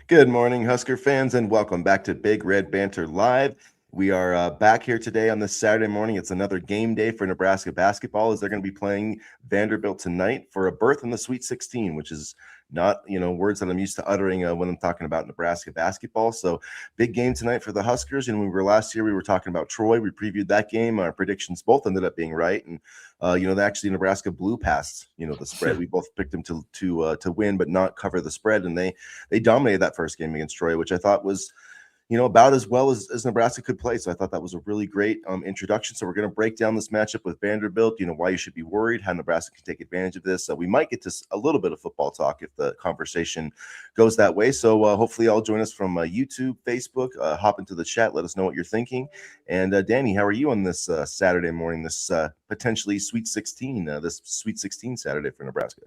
Good morning, Husker fans, and welcome back to Big Red Banter Live. We are back here today on this Saturday morning. It's another game day for Nebraska basketball as they're going to be playing Vanderbilt tonight for a berth in the Sweet 16, which is not, words that I'm used to uttering when I'm talking about Nebraska basketball. So big game tonight for the Huskers. And when we were last year, we were talking about Troy. We previewed that game. Our predictions both ended up being right. And actually Nebraska blew past, the spread. We both picked them to win, but not cover the spread. And they dominated that first game against Troy, which I thought was, about as well as Nebraska could play. So I thought that was a really great introduction. So we're going to break down this matchup with Vanderbilt, why you should be worried, how Nebraska can take advantage of this. We might get to a little bit of football talk if the conversation goes that way. So hopefully y'all join us from YouTube, Facebook, hop into the chat, let us know what you're thinking. And Danny, how are you on this Saturday morning, this potentially Sweet 16, this Sweet 16 Saturday for Nebraska?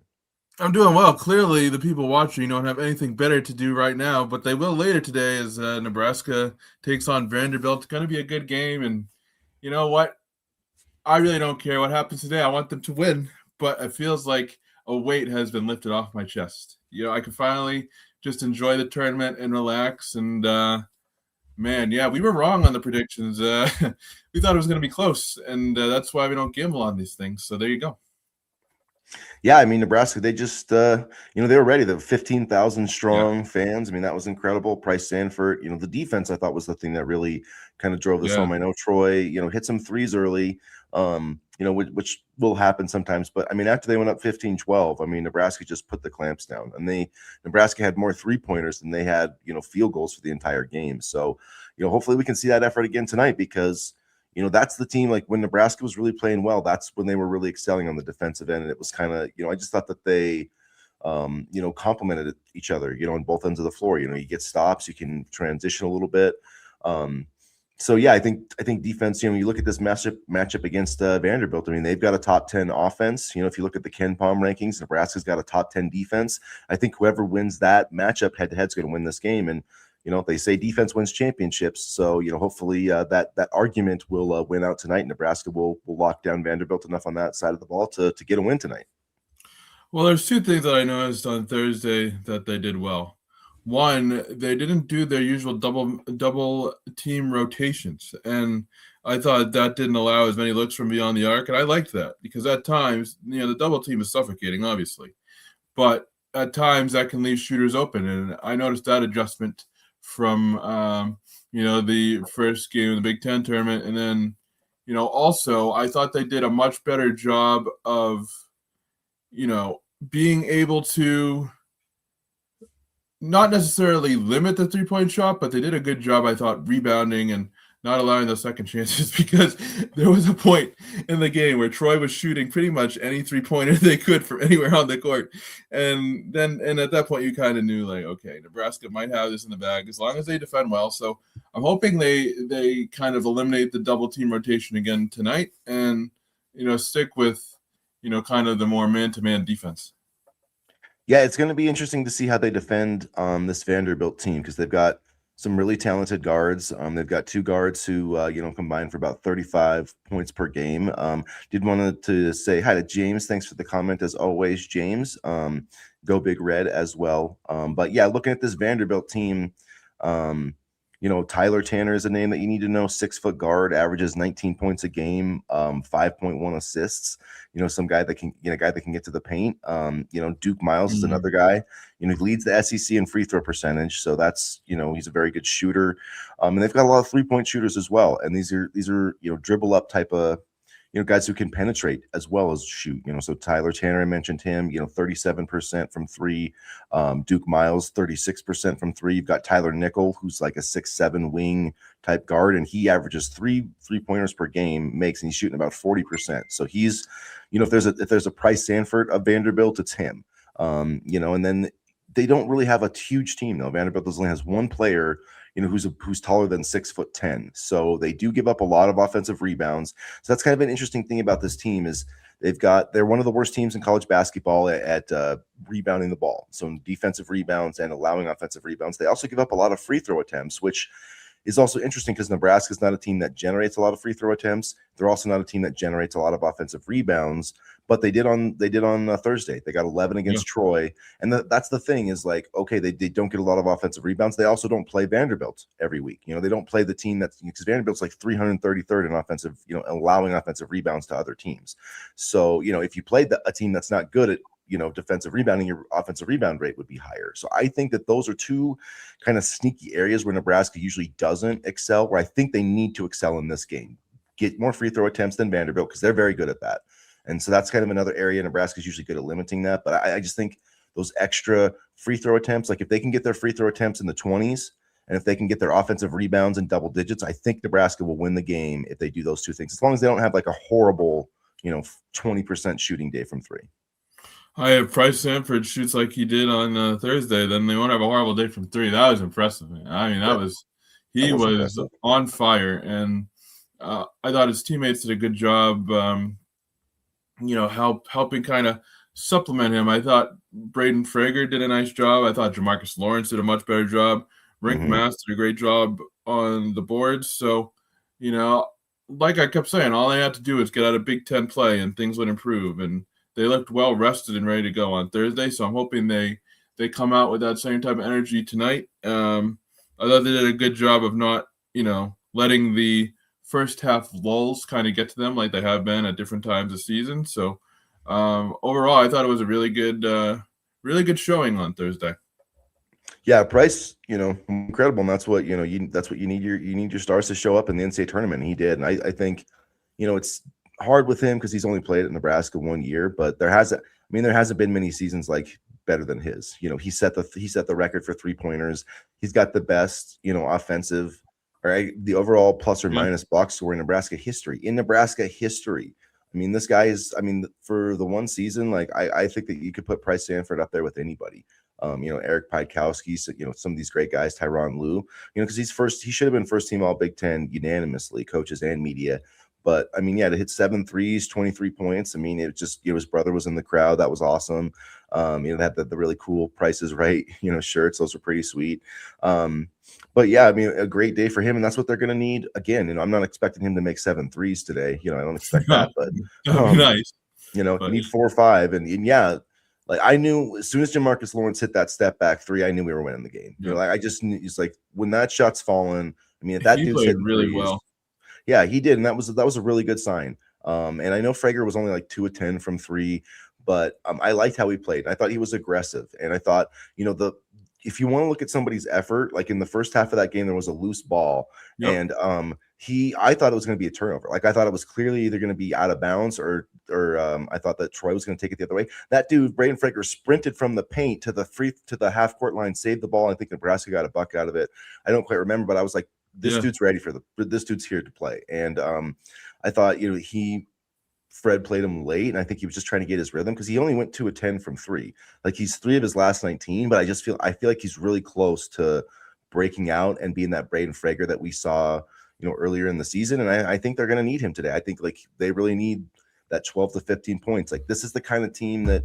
I'm doing well. Clearly, the people watching don't have anything better to do right now, but they will later today as Nebraska takes on Vanderbilt. It's going to be a good game, and you know what? I really don't care what happens today. I want them to win, but it feels like a weight has been lifted off my chest. I can finally just enjoy the tournament and relax. And man, yeah, we were wrong on the predictions. We thought it was going to be close, and that's why we don't gamble on these things. So there you go. Yeah, I mean, Nebraska, they just, they were ready. The 15,000 strong fans. I mean, that was incredible. Price Sanford, the defense I thought was the thing that really kind of drove this home. I know Troy, hit some threes early, which will happen sometimes. But I mean, after they went up 15-12, I mean, Nebraska just put the clamps down. And Nebraska had more three-pointers than they had, field goals for the entire game. So, hopefully we can see that effort again tonight because – that's the team. Like when Nebraska was really playing well, that's when they were really excelling on the defensive end. And it was kind of, I just thought that they, complemented each other, on both ends of the floor. You get stops, you can transition a little bit. So yeah, I think defense. When you look at this matchup against Vanderbilt, I mean, they've got a top 10 offense. If you look at the Ken Palm rankings, Nebraska's got a top 10 defense. I think whoever wins that matchup head to head is going to win this game. And they say defense wins championships. So, hopefully that argument will win out tonight. Nebraska will lock down Vanderbilt enough on that side of the ball to get a win tonight. Well, there's two things that I noticed on Thursday that they did well. One, they didn't do their usual double team rotations. And I thought that didn't allow as many looks from beyond the arc. And I liked that because at times, the double team is suffocating, obviously. But at times that can leave shooters open. And I noticed that adjustment from the first game of the Big Ten tournament. And then also I thought they did a much better job of being able to not necessarily limit the 3-point shot, but they did a good job, I thought, rebounding and not allowing those second chances because there was a point in the game where Troy was shooting pretty much any 3-pointer they could from anywhere on the court. And at that point, you kind of knew, like, okay, Nebraska might have this in the bag as long as they defend well. So I'm hoping they kind of eliminate the double team rotation again tonight and, stick with, kind of the more man-to-man defense. Yeah, it's going to be interesting to see how they defend this Vanderbilt team because they've got some really talented guards. They've got two guards who, combined for about 35 points per game. Did want to say hi to James. Thanks for the comment as always, James. Go Big Red as well. But yeah, looking at this Vanderbilt team, Tyler Tanner is a name that you need to know. 6-foot guard, averages 19 points a game, 5.1 assists. Some guy that can, get to the paint. Duke Miles is another guy. He leads the SEC in free throw percentage, so that's he's a very good shooter. And they've got a lot of 3-point shooters as well. And these are dribble up type of guys who can penetrate as well as shoot. So Tyler Tanner, I mentioned him. 37% from three. Duke Miles, 36% from three. You've got Tyler Nickel, who's like a 6'7" wing type guard, and he averages 3-pointers per game, and he's shooting about 40%. So he's, if there's a Price Sanford of Vanderbilt, it's him. And then they don't really have a huge team though. Vanderbilt only has one player, who's taller than 6'10". So they do give up a lot of offensive rebounds. So that's kind of an interesting thing about this team is they're one of the worst teams in college basketball at rebounding the ball. So in defensive rebounds and allowing offensive rebounds. They also give up a lot of free throw attempts, which is also interesting because Nebraska is not a team that generates a lot of free throw attempts. They're also not a team that generates a lot of offensive rebounds. But they did on Thursday. They got 11 against Troy, and that's the thing is like, okay, they don't get a lot of offensive rebounds. They also don't play Vanderbilt every week. They don't play the team that's, because Vanderbilt's like 333rd in offensive, allowing offensive rebounds to other teams. So if you played a team that's not good at defensive rebounding, your offensive rebound rate would be higher. So I think that those are two kind of sneaky areas where Nebraska usually doesn't excel, where I think they need to excel in this game. Get more free throw attempts than Vanderbilt because they're very good at that. And so that's kind of another area Nebraska is usually good at limiting that. But I just think those extra free throw attempts, like if they can get their free throw attempts in the 20s, and if they can get their offensive rebounds in double digits, I think Nebraska will win the game if they do those two things, as long as they don't have like a horrible, 20% shooting day from three. If Price Sanford shoots like he did on Thursday, then they won't have a horrible day from three. That was impressive, man. I mean, he was on fire, and I thought his teammates did a good job, helping kind of supplement him. I thought Braden Frager did a nice job. I thought Jamarcus Lawrence did a much better job. Rink Mass did a great job on the boards. So, like I kept saying, all they had to do is get out a Big Ten play and things would improve. And they looked well rested and ready to go on Thursday. So I'm hoping they come out with that same type of energy tonight. I thought they did a good job of not, letting the first half lulls kind of get to them like they have been at different times this season. So overall, I thought it was a really good showing on Thursday. Yeah, Price, incredible, and that's what you need your stars to show up in the NCAA tournament. And he did, and I think, it's hard with him because he's only played at Nebraska 1 year, but there hasn't been many seasons like better than his. He set the record for 3-pointers. He's got the best, offensive, or the overall plus or minus box score in Nebraska history. I mean, this guy is, for the one season, like I think that you could put Price Sanford up there with anybody. Eric Piatkowski, some of these great guys, Tyronn Lue, because he should have been first team all Big Ten unanimously, coaches and media. But to hit 7 threes, 23 points. His brother was in the crowd. That was awesome. They had the really cool Price is Right, shirts. Those were pretty sweet. But yeah, a great day for him, and that's what they're going to need. Again, I'm not expecting him to make 7 threes today. I don't expect that, but that'd be nice. You need 4 or 5, and yeah. Like I knew as soon as Jamarcus Lawrence hit that step back 3, I knew we were winning the game. I just knew, it's like when that shot's fallen. If that dude's hitting really threes, well. Yeah, he did, and that was a really good sign. And I know Frager was only like 2 of 10 from 3, but I liked how he played. I thought he was aggressive, and I thought if you want to look at somebody's effort, like in the first half of that game, there was a loose ball, and I thought it was going to be a turnover. Like I thought it was clearly either going to be out of bounds or I thought that Troy was going to take it the other way. That dude, Braden Frager, sprinted from the paint to the half court line, saved the ball. I think Nebraska got a buck out of it. I don't quite remember, but I was like, this dude's ready this dude's here to play. And I thought, Fred played him late, and I think he was just trying to get his rhythm because he only went 2 of 10 from 3. Like he's 3 of his last 19, but I feel like he's really close to breaking out and being that Braden Frager that we saw, earlier in the season. And I think they're going to need him today. I think like they really need that 12 to 15 points. Like this is the kind of team that,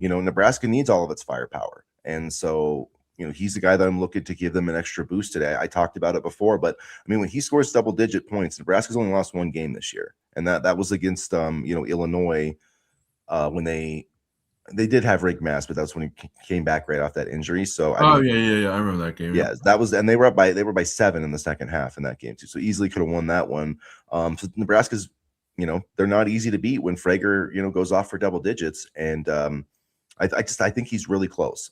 Nebraska needs all of its firepower. And so, he's the guy that I'm looking to give them an extra boost today. I talked about it before, but when he scores double-digit points, Nebraska's only lost 1 game this year, and that was against Illinois when they did have Rink Mass, but that was when he came back right off that injury. So I remember that game. Yeah, that was, and they were by 7 in the second half in that game too. So easily could have won that one. So Nebraska's, they're not easy to beat when Frager goes off for double digits, and I think he's really close.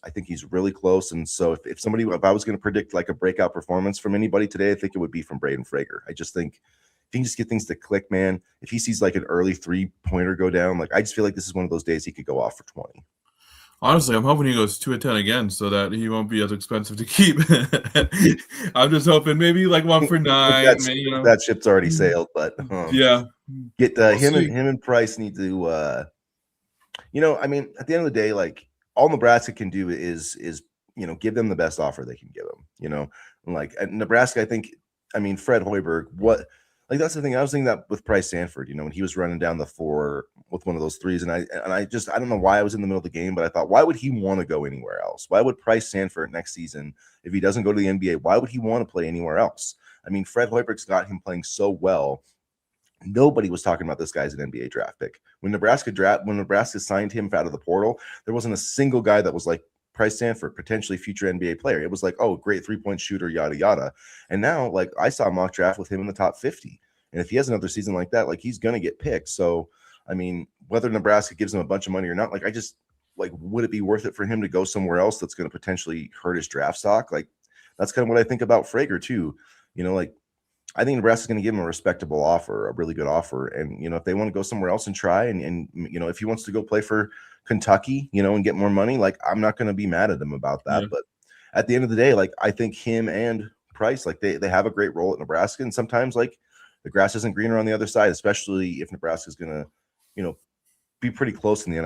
And so if I was going to predict like a breakout performance from anybody today, I think it would be from Braden Frager. I just think if he can just get things to click, man, if he sees like an early 3-pointer go down, like I just feel like this is one of those days he could go off for 20. Honestly, I'm hoping he goes 2 of 10 again so that he won't be as expensive to keep. I'm just hoping maybe like 1 for 9. That ship's already sailed, but get him and Price need to at the end of the day, like all Nebraska can do is give them the best offer they can give them, like at Nebraska, I think, Fred Hoiberg, that's the thing. I was thinking that with Price Sanford, when he was running down the floor with one of those threes, and I don't know why I was in the middle of the game, but I thought, why would he want to go anywhere else? Why would Price Sanford next season, if he doesn't go to the NBA, why would he want to play anywhere else? I mean, Fred Hoiberg's got him playing so well. Nobody was talking about this guy as an NBA draft pick. When Nebraska signed him out of the portal, there wasn't a single guy that was like Price Sanford, potentially future NBA player. It was like, oh, great 3-point shooter, yada yada. And now, like, I saw a mock draft with him in the top 50. And if he has another season like that, like, he's gonna get picked. So, I mean, whether Nebraska gives him a bunch of money or not, like, I just like, would it be worth it for him to go somewhere else that's going to potentially hurt his draft stock? Like, that's kind of what I think about Frager too. You know, like, I think Nebraska's going to give him a respectable offer, a really good offer. And, you know, if they want to go somewhere else and try, and you know, if he wants to go play for Kentucky, you know, and get more money, like, I'm not going to be mad at him about that. Yeah. But at the end of the day, like, I think him and Price, like, they have a great role at Nebraska. And sometimes, like, the grass isn't greener on the other side, especially if Nebraska's going to, you know, be pretty close in the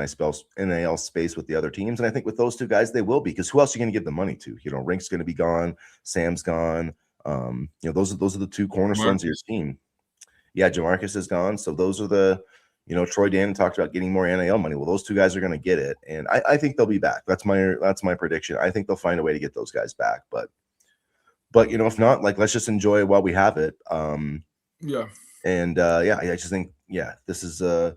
NIL space with the other teams. And I think with those two guys, they will be, because who else are you going to give the money to? You know, Rink's going to be gone. Sam's gone. You know, those are the two cornerstones of your team. Yeah, Jamarcus is gone. So those are the, you know, Troy Dan talked about getting more NIL money. Well, those two guys are going to get it. And I think they'll be back. That's my prediction. I think they'll find a way to get those guys back. But you know, if not, like, let's just enjoy it while we have it. Yeah. And yeah, I just think, yeah, this is a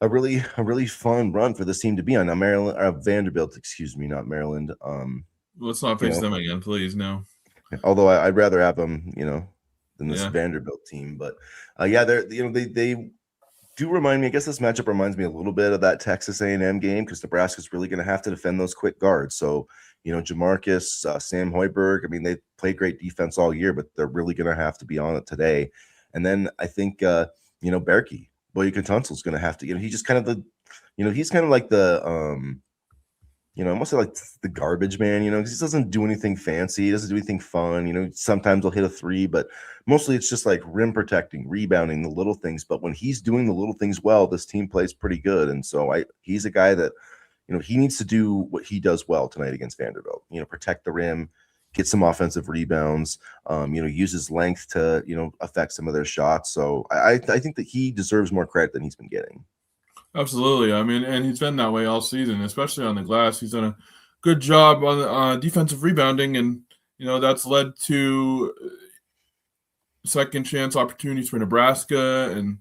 really fun run for this team to be on. Now, Vanderbilt, excuse me, not Maryland. Let's not face them again, please. No. Although I'd rather have them, you know, than this Vanderbilt team. But yeah, they're, you know, they do remind me. I guess this matchup reminds me a little bit of that Texas A&M game, because Nebraska's really going to have to defend those quick guards. So, you know, Jamarcus, Sam Hoiberg, I mean, they played great defense all year, but they're really going to have to be on it today. And then I think, you know, Berkey, Boye Contuncel's going to have to, you know, he's just kind of the, you know, he's kind of like the, you know, almost like the garbage man, you know, because he doesn't do anything fancy. He doesn't do anything fun. You know, sometimes he'll hit a three, but mostly it's just like rim protecting, rebounding, the little things. But when he's doing the little things well, this team plays pretty good. And so he's a guy that, you know, he needs to do what he does well tonight against Vanderbilt. You know, protect the rim, get some offensive rebounds, you know, use his length to, you know, affect some of their shots. So I think that he deserves more credit than he's been getting. Absolutely. I mean, and he's been that way all season, especially on the glass. He's done a good job on defensive rebounding, and, you know, that's led to second chance opportunities for Nebraska, and,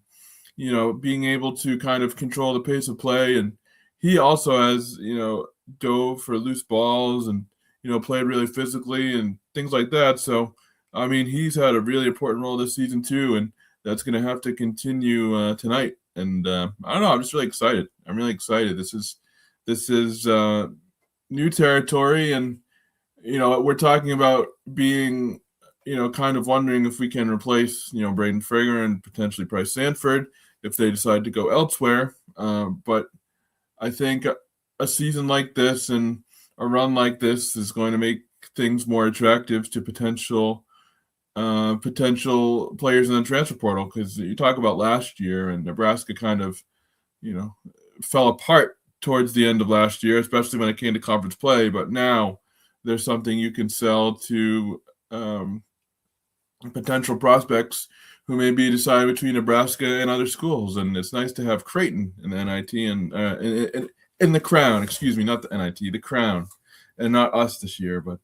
you know, being able to kind of control the pace of play. And he also has, you know, dove for loose balls and, you know, played really physically and things like that. So, I mean, he's had a really important role this season too, and that's going to have to continue tonight. And I don't know, I'm just really excited. I'm really excited. This is new territory, and, you know, we're talking about being, you know, kind of wondering if we can replace, you know, Braden Frager and potentially Price Sanford if they decide to go elsewhere. But I think a season like this and a run like this is going to make things more attractive to potential players in the transfer portal, because you talk about last year, and Nebraska kind of, you know, fell apart towards the end of last year, especially when it came to conference play. But now there's something you can sell to potential prospects who may be deciding between Nebraska and other schools. And it's nice to have Creighton in the NIT and in the Crown, excuse me, not the NIT, the Crown, and not us this year, but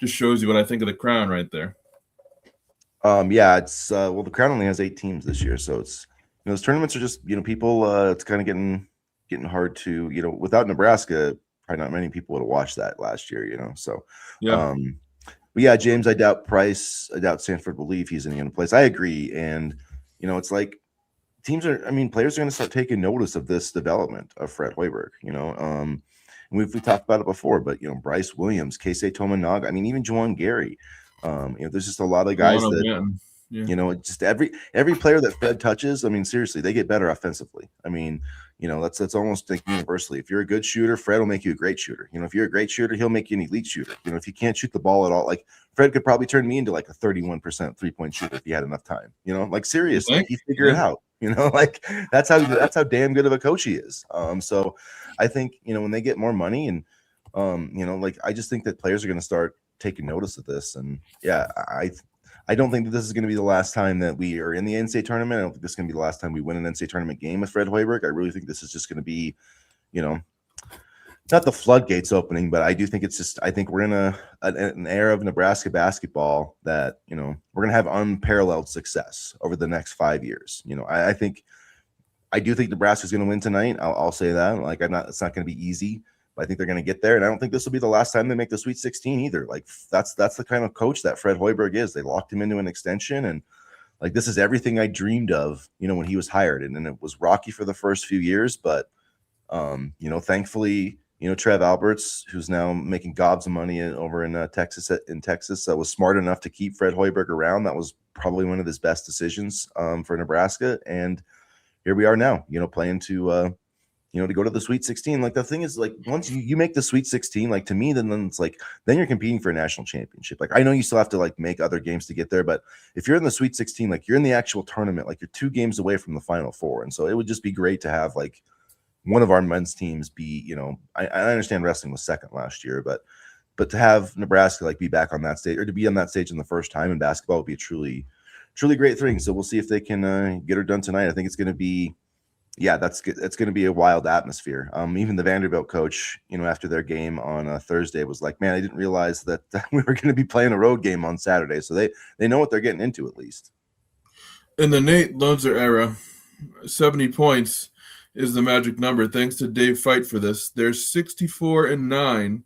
just shows you what I think of the Crown right there. Yeah, it's well, the Crown only has 8 teams this year, so it's, you know, those tournaments are just, you know, people, it's kind of getting hard to, you know, without Nebraska, probably not many people would have watched that last year, you know. So yeah. But yeah, James, I doubt Price, I doubt Sanford will leave. He's in the place. I agree. And, you know, it's like players are going to start taking notice of this development of Fred Hoiberg, you know. And we talked about it before, but, you know, Bryce Williams, Keisei Tominaga, I mean, even Juwan Gary, you know, there's just a lot of guys that, you know, just every player that Fred touches, I mean, seriously, they get better offensively. I mean, you know, that's almost like universally. If you're a good shooter, Fred will make you a great shooter. You know, if you're a great shooter, he'll make you an elite shooter. You know, if you can't shoot the ball at all, like Fred could probably turn me into like a 31% 3-point shooter if he had enough time. You know, like seriously, he figured it out. You know, like that's how damn good of a coach he is. So I think, you know, when they get more money and, you know, like I just think that players are going to start taking notice of this. And yeah, I don't think that this is going to be the last time that we are in the NCAA tournament. I don't think this is going to be the last time we win an NCAA tournament game with Fred Hoiberg. I really think this is just going to be, you know, not the floodgates opening, but I do think I think we're in an era of Nebraska basketball that, we're going to have unparalleled success over the next 5 years. I do think Nebraska's going to win tonight. I'll say that. Like, it's not going to be easy, but I think they're going to get there. And I don't think this will be the last time they make the Sweet 16 either. Like, that's the kind of coach that Fred Hoiberg is. They locked him into an extension, and like, this is everything I dreamed of, when he was hired. And then it was rocky for the first few years, but thankfully, Trev Alberts, who's now making gobs of money over in Texas, was smart enough to keep Fred Hoiberg around. That was probably one of his best decisions for Nebraska. And here we are now, playing to go to the Sweet 16. Like, the thing is, like, once you make the Sweet 16, like, to me, then it's like, then you're competing for a national championship. Like, I know you still have to like make other games to get there, but if you're in the Sweet 16, like, you're in the actual tournament, like, you're 2 games away from the Final Four. And so it would just be great to have like one of our men's teams be, I understand wrestling was second last year, but to have Nebraska like be back on that stage, or to be on that stage in the first time in basketball, would be a truly great thing. So we'll see if they can get her done tonight. I think it's going to be, that's good. It's going to be a wild atmosphere. Even the Vanderbilt coach, after their game on Thursday, was like, man, I didn't realize that we were going to be playing a road game on Saturday. So they know what they're getting into, at least. In the Nate Loenzer era, 70 points is the magic number. Thanks to Dave Fight for this. They're 64-9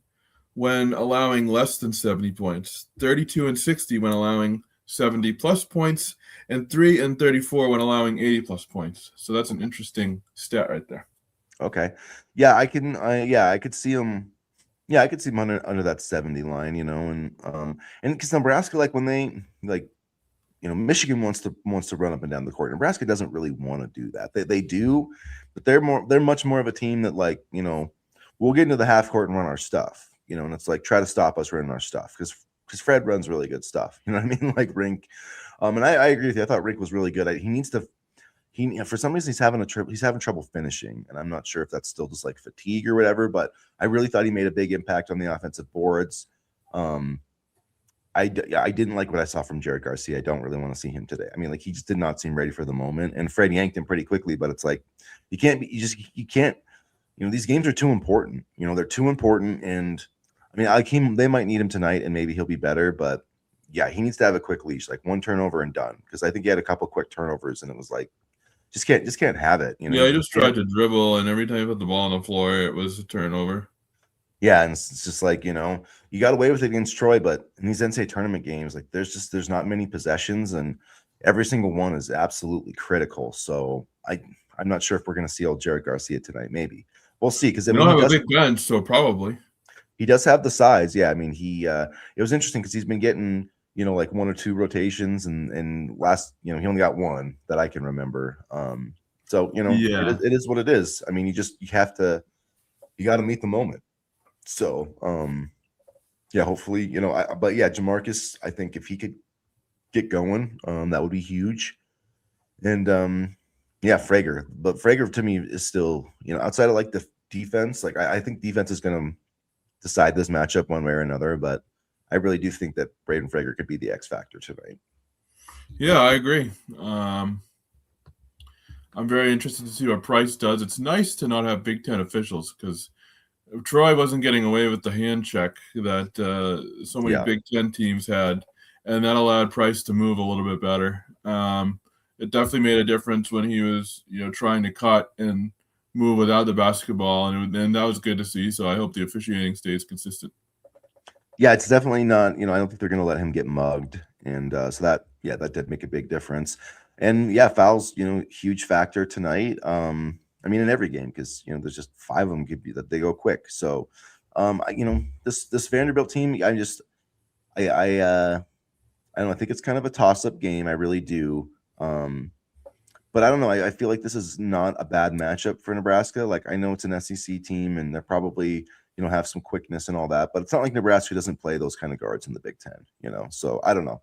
when allowing less than 70 points, 32-60 when allowing 70 plus points, and 3-34 when allowing 80 plus points. So that's an interesting stat right there. Okay. Yeah, I could see him. Yeah, I could see him under that 70 line, and because Nebraska, like, when they like, Michigan wants to run up and down the court. Nebraska doesn't really want to do that. They do, but they're much more of a team that, like, we'll get into the half court and run our stuff, and it's like, try to stop us running our stuff because Fred runs really good stuff. You know what I mean? Like Rink. And I agree with you. I thought Rink was really good. He needs to. For some reason he's having trouble finishing, and I'm not sure if that's still just like fatigue or whatever. But I really thought he made a big impact on the offensive boards. I didn't like what I saw from Jared Garcia. I don't really want to see him today. I mean, like, he just did not seem ready for the moment. And Fred yanked him pretty quickly, but it's like, you can't. These games are too important. They're too important. And I mean, they might need him tonight, and maybe he'll be better. But yeah, he needs to have a quick leash, like 1 turnover and done. Because I think he had a couple quick turnovers, and it was like, just can't have it. Yeah, he just tried to dribble, and every time he put the ball on the floor, it was a turnover. Yeah, and it's just like, you got away with it against Troy, but in these NCAA tournament games, like, there's not many possessions, and every single one is absolutely critical. So I'm not sure if we're going to see old Jared Garcia tonight. Maybe we'll see, because I mean, have a big bench, so probably he does have the size. Yeah, I mean, it was interesting because he's been getting like 1 or 2 rotations, and last he only got 1 that I can remember. So it is what it is. I mean, you got to meet the moment. So, hopefully, but yeah, Jamarcus, I think if he could get going, that would be huge. And, Frager, but Frager to me is still, outside of like the defense, like I think defense is going to decide this matchup one way or another, but I really do think that Braden Frager could be the X factor tonight. Yeah, I agree. I'm very interested to see what Price does. It's nice to not have Big Ten officials, because Troy wasn't getting away with the hand check that so many Big Ten teams had, and that allowed Price to move a little bit better. It definitely made a difference when he was, trying to cut and move without the basketball, and that was good to see. So I hope the officiating stays consistent. Yeah, it's definitely not, I don't think they're going to let him get mugged, and so that did make a big difference. And fouls, huge factor tonight. I mean, in every game, because there's just 5 of them could be that they go quick. So, this Vanderbilt team, I don't know. I think it's kind of a toss-up game. I really do. But I don't know. I feel like this is not a bad matchup for Nebraska. Like, I know it's an SEC team, and they're probably have some quickness and all that. But it's not like Nebraska doesn't play those kind of guards in the Big Ten. So I don't know.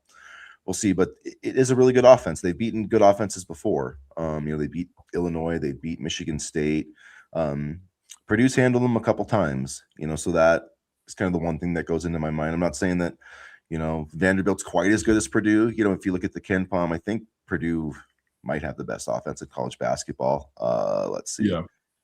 We'll see, but it is a really good offense. They've beaten good offenses before. They beat Illinois, they beat Michigan State. Purdue's handled them a couple times. So that is kind of the one thing that goes into my mind. I'm not saying that, Vanderbilt's quite as good as Purdue. If you look at the Ken Palm, I think Purdue might have the best offense in college basketball. Let's see.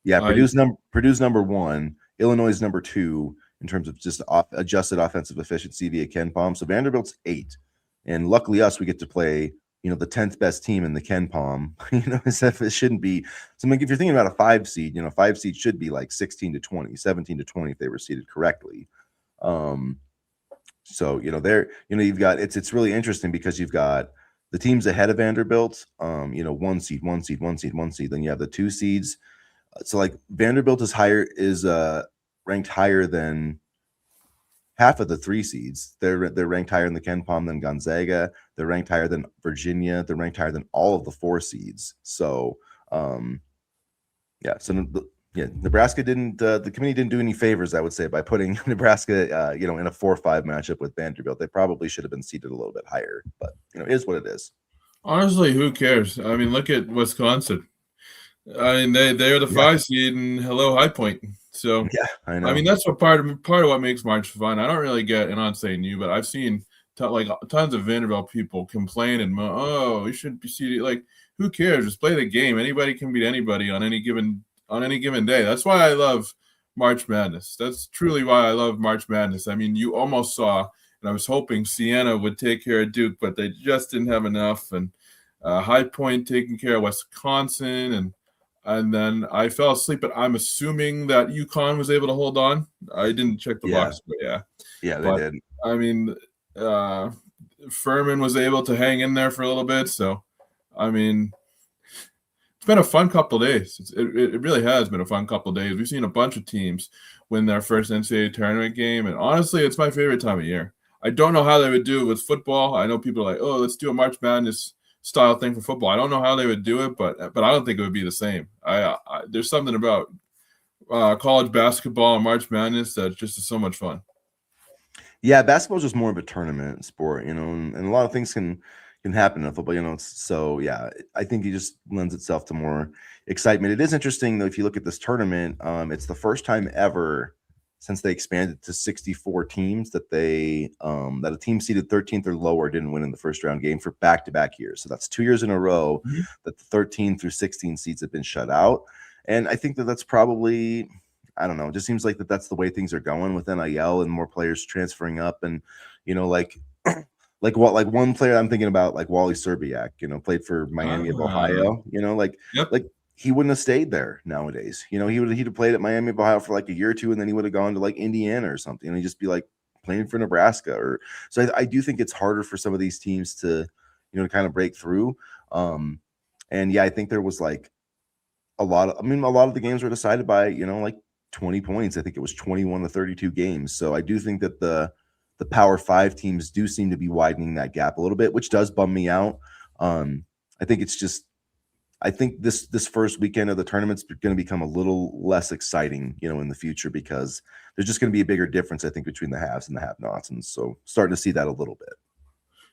Yeah, Purdue's number 1, Illinois is number 2 in terms of just adjusted offensive efficiency via KenPom. So Vanderbilt's 8, and luckily us, we get to play the 10th best team in the KenPom. It shouldn't be. So if you're thinking about a 5 seed, 5 seed should be like 16 to 20, 17 to 20 if they were seeded correctly. So there, you've got it's really interesting because you've got the teams ahead of Vanderbilt, 1 seed, 1 seed, 1 seed, 1 seed. Then you have the 2 seeds. So like Vanderbilt is ranked higher than half of the 3 seeds. They're ranked higher in the KenPom than Gonzaga. They're ranked higher than Virginia. They're ranked higher than all of the 4 seeds. So Nebraska didn't. The committee didn't do any favors, I would say, by putting Nebraska, in a 4-5 matchup with Vanderbilt. They probably should have been seated a little bit higher, but it is what it is. Honestly, who cares? I mean, look at Wisconsin. I mean, they're the 5 seed, and hello, High Point. So yeah, I know. I mean, that's what part of what makes March fun. I don't really get, and I'm not saying you, but I've seen tons of Vanderbilt people complain and we shouldn't be seated. Like, who cares? Just play the game. Anybody can beat anybody on any given day. That's why I love March Madness. That's truly why I love March Madness. I mean, you almost saw, and I was hoping Siena would take care of Duke, but they just didn't have enough. And High Point taking care of Wisconsin, and then I fell asleep, but I'm assuming that UConn was able to hold on. I didn't check the box, but yeah. Yeah, they did. I mean, Furman was able to hang in there for a little bit. So, I mean, it's been a fun couple of days. It really has been a fun couple of days. We've seen a bunch of teams win their first NCAA tournament game, and honestly, it's my favorite time of year. I don't know how they would do it with football. I know people are like, oh, let's do a March Madness style thing for football. I don't know how they would do it, but I don't think it would be the same. There's something about college basketball and March Madness that just is so much fun. Yeah, basketball is just more of a tournament sport, and a lot of things can happen in football, so yeah, I think it just lends itself to more excitement. It is interesting though, if you look at this tournament, it's the first time ever since they expanded to 64 teams that that a team seeded 13th or lower didn't win in the first round game for back-to-back years. So that's 2 years in a row that the 13 through 16 seeds have been shut out. And I think that's probably, I don't know, it just seems like that's the way things are going with NIL and more players transferring up. And, like one player I'm thinking about, like Wally Serbiak, played for Miami of Ohio, Yep. He wouldn't have stayed there nowadays. He'd have played at Miami of Ohio for like a year or two, and then he would have gone to like Indiana or something, and he'd just be like playing for Nebraska. So I do think it's harder for some of these teams to, to kind of break through. And yeah, I think there was like a lot of the games were decided by, like 20 points. I think it was 21 to 32 games. So I do think that the Power 5 teams do seem to be widening that gap a little bit, which does bum me out. I think this first weekend of the tournament's going to become a little less exciting, in the future, because there's just going to be a bigger difference, I think, between the haves and the have-nots. And so starting to see that a little bit.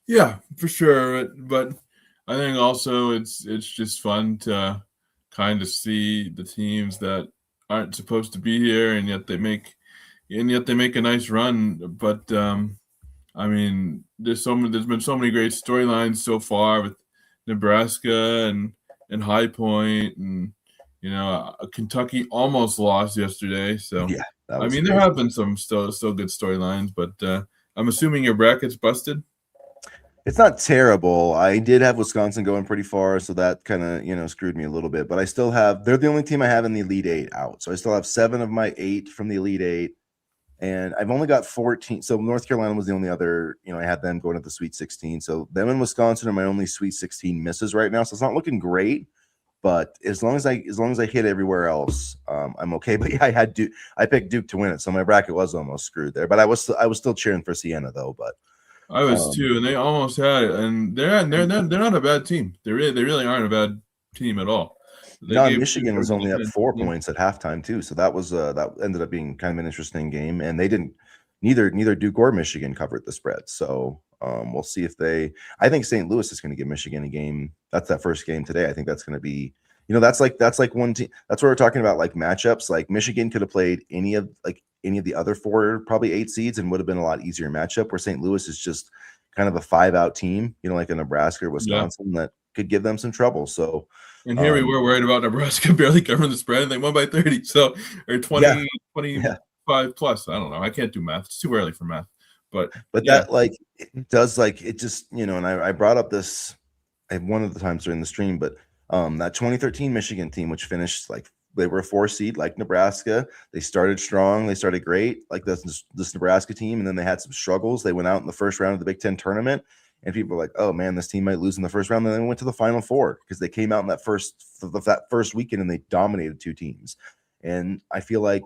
Yeah, for sure. But I think also it's just fun to kind of see the teams that aren't supposed to be here, and yet they make a nice run. But I mean, there's been so many great storylines so far with Nebraska and High Point, and Kentucky almost lost yesterday. So yeah, I mean, there have been some still good storylines, but I'm assuming your bracket's busted. It's not terrible. I did have Wisconsin going pretty far, so that kind of screwed me a little bit. But I still have, they're the only team I have in the Elite Eight out, so I still have 7 of my 8 from the Elite Eight. And I've only got 14. So North Carolina was the only other, I had them going to the Sweet 16. So them and Wisconsin are my only Sweet 16 misses right now. So it's not looking great, but as long as I hit everywhere else, I'm okay. But yeah, I picked Duke to win it, so my bracket was almost screwed there. But I was still cheering for Siena though. But I was too, and they almost had it. And they're not a bad team. They really aren't a bad team at all. Michigan was only up 4 points at halftime too, so that ended up being kind of an interesting game. And they didn't, neither Duke or Michigan covered the spread. So we'll see if I think St. Louis is going to give Michigan a game. That's that first game today. I think that's going to be, that's like one team. That's what we're talking about, like matchups. Like Michigan could have played any of the other 4, probably 8 seeds, and would have been a lot easier matchup. Where St. Louis is just kind of a 5-out team, like a Nebraska or Wisconsin that could give them some trouble. So, and here we were worried about Nebraska barely covering the spread, and they won by 30. So, or 20, 25 plus. I don't know. I can't do math. It's too early for math. But that, like, it does, like, it just, and I brought up this one of the times during the stream, but that 2013 Michigan team, which finished like they were a 4 seed, like Nebraska. They started strong. They started great, like this Nebraska team, and then they had some struggles. They went out in the first round of the Big Ten tournament, and people were like, "Oh man, this team might lose in the first round." And then they went to the Final Four because they came out in that first weekend and they dominated 2 teams. And I feel like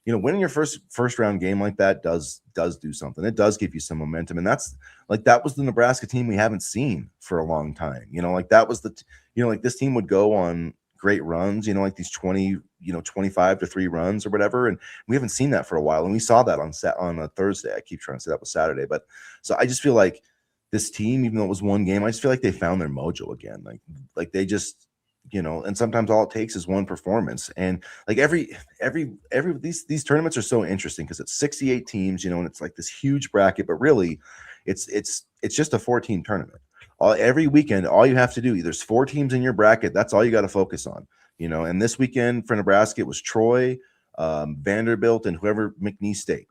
winning your first round game like that does do something. It does give you some momentum, and that was the Nebraska team we haven't seen for a long time. Like that was like this team would go on great runs, like these 20, 25-3 runs or whatever, and we haven't seen that for a while. And we saw that on a Thursday. I keep trying to say that was Saturday, but so I just feel like this team, even though it was one game, I just feel like they found their mojo again. Like they just. And sometimes all it takes is one performance. And like these tournaments are so interesting because it's 68 teams, and it's like this huge bracket, but really it's just a 4-team tournament. Every weekend, all you have to do, there's 4 teams in your bracket. That's all you got to focus on, and this weekend for Nebraska, it was Troy, Vanderbilt, and whoever McNeese State,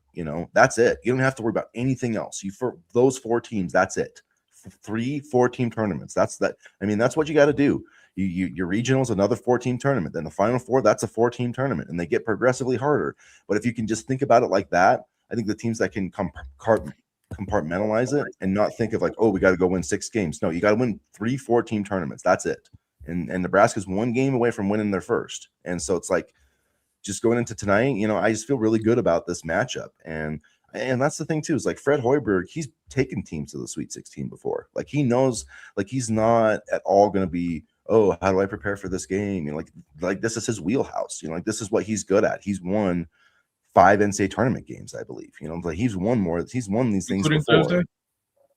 that's it. You don't have to worry about anything else. For those 4 teams, that's it. 3 4-team tournaments. That's what you got to do. Your regional is another 4-team tournament. Then the Final Four, that's a 4-team tournament, and they get progressively harder. But if you can just think about it like that, I think the teams that can compartmentalize it and not think of like, oh, we got to go win 6 games. No, you got to win 3 4-team tournaments. That's it. And Nebraska's 1 game away from winning their first. And so it's like just going into tonight, I just feel really good about this matchup. And that's the thing too, is like Fred Hoiberg, he's taken teams to the Sweet 16 before. Like he knows, like he's not at all going to be, oh, how do I prepare for this game? Like this is his wheelhouse. Like this is what he's good at. He's won 5 NCAA tournament games, I believe. Like he's won these things before. Thursday?